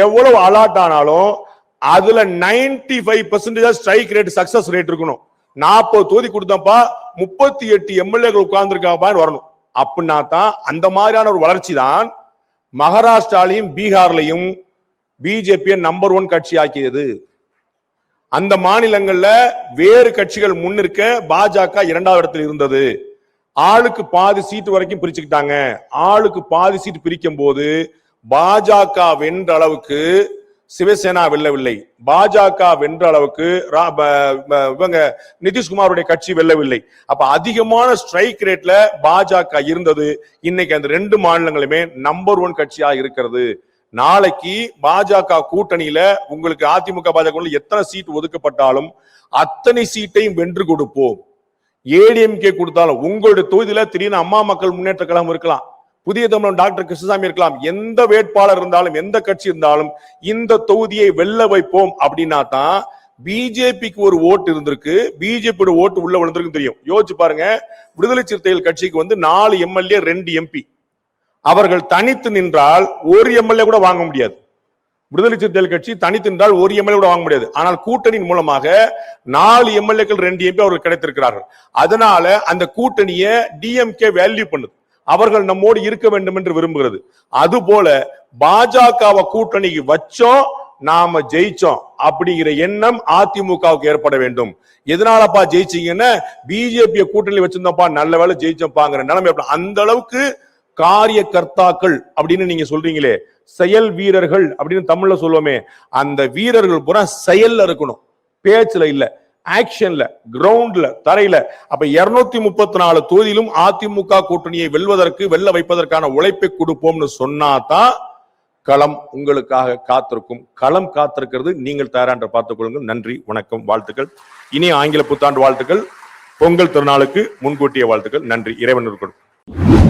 எவ்வளவு அலாட் ஆனாலும் அதுல 95% ஸ்ட்ரைக் ரேட், சக்சஸ் ரேட் இருக்கணும். 40 தொகுதி கொடுத்தப்பா 38 எம்எல்ஏக்கள் உட்கார்ந்து இருக்காப்பான்னு வரணும். அப்படின்னா தான் அந்த மாதிரியான ஒரு வளர்ச்சி தான் மகாராஷ்டிராலையும் பீகார்லையும் பிஜேபி நம்பர் 1 கட்சி ஆக்கியது. அந்த மாநிலங்கள்ல வேறு கட்சிகள் முன்னிருக்க பாஜக 2வது இடத்தில் இருந்தது. ஆளுக்கு பாதி சீட்டு வரைக்கும் பிரிச்சுக்கிட்டாங்க. ஆளுக்கு பாதி சீட்டு பிரிக்கும் போது பாஜக வென்ற அளவுக்கு சிவசேனா வெல்லவில்லை. பாஜக வென்ற அளவுக்கு இவங்க நிதிஷ்குமாருடைய கட்சி வெல்லவில்லை. அப்ப அதிகமான ஸ்ட்ரைக் ரேட்ல பாஜக இருந்தது. இன்னைக்கு அந்த 2 மாநிலங்களுமே நம்பர் 1 கட்சியா இருக்கிறது. நாளைக்கு பாஜக கூட்டணியில உங்களுக்கு அதிமுக பாஜக எத்தனை சீட் ஒதுக்கப்பட்டாலும் அத்தனை சீட்டையும் வென்று கொடுப்போம். ஏடிஎம்கே கொடுத்தாலும் உங்களுடைய தொகுதியில திடீர்னு அம்மா மக்கள் முன்னேற்ற கழகம் இருக்கலாம், புதிய தமிழன் டாக்டர் கிருஷ்ணசாமி இருக்கலாம், எந்த வேட்பாளர் இருந்தாலும் எந்த கட்சி இருந்தாலும் இந்த தொகுதியை வெல்ல வைப்போம். அப்படின்னா தான் பிஜேபிக்கு ஒரு ஓட்டு இருந்திருக்கு, பிஜேபியோட ஓட்டு உள்ள விழுந்திருக்கு தெரியும். யோசிச்சு பாருங்க, விடுதலை சிறுத்தைகள் கட்சிக்கு 4 எம்எல்ஏ 2 எம்பி. அவர்கள் தனித்து நின்றால் 1 எம்எல்ஏ கூட வாங்க முடியாது. விடுதலை சிறுத்தைகள் கட்சி தனித்து நின்றால் 1 எம்எல்ஏ கூட வாங்க முடியாது. ஆனால் கூட்டணியின் மூலமாக 4 எம்எல்ஏக்கள் 2 எம்பி அவர்கள் கிடைத்திருக்கிறார்கள். அதனால அந்த கூட்டணியை டிஎம்கே வேல்யூ பண்ணுது. அவர்கள் நம்மோடு இருக்க வேண்டும் என்று விரும்புகிறது. அதுபோல பாஜகவை கூட்டணிக்கு வச்சோம், நாம ஜெயிச்சோம் அப்படிங்கிற எண்ணம் அதிமுகவுக்கு ஏற்பட வேண்டும். எதனாலப்பா ஜெயிச்சீங்கன்னா பிஜேபி கூட்டணி வச்சிருந்தப்பா, நல்ல வேலை ஜெயிச்சோம்பாங்கிற நிலைமை. அந்த அளவுக்கு காரிய கர்த்தாக்கள் அப்படின்னு நீங்க சொல்றீங்களே, செயல் வீரர்கள் அப்படின்னு தமிழ்ல சொல்லுவோமே, அந்த வீரர்கள் பூரா செயல்ல இருக்கணும், பேச்சுல இல்ல, ஆக்ஷன்ல, கிரவுண்ட்ல, தரையில. அப்ப 234 தொகுதியிலும் அதிமுக கூட்டணியை வெல்ல வைப்பதற்கான உழைப்பை கொடுப்போம்னு சொன்னாதான் களம் உங்களுக்காக காத்திருக்கும். களம் காத்திருக்கிறது, நீங்கள் தயாரான்ற பார்த்துக் கொள்ளுங்கள். நன்றி, வணக்கம், வாழ்த்துக்கள். இனிய ஆங்கில புத்தாண்டு வாழ்த்துக்கள். பொங்கல் திருநாளுக்கு முன்கூட்டிய வாழ்த்துக்கள். நன்றி, இறைவன் இருக்கட்டும்.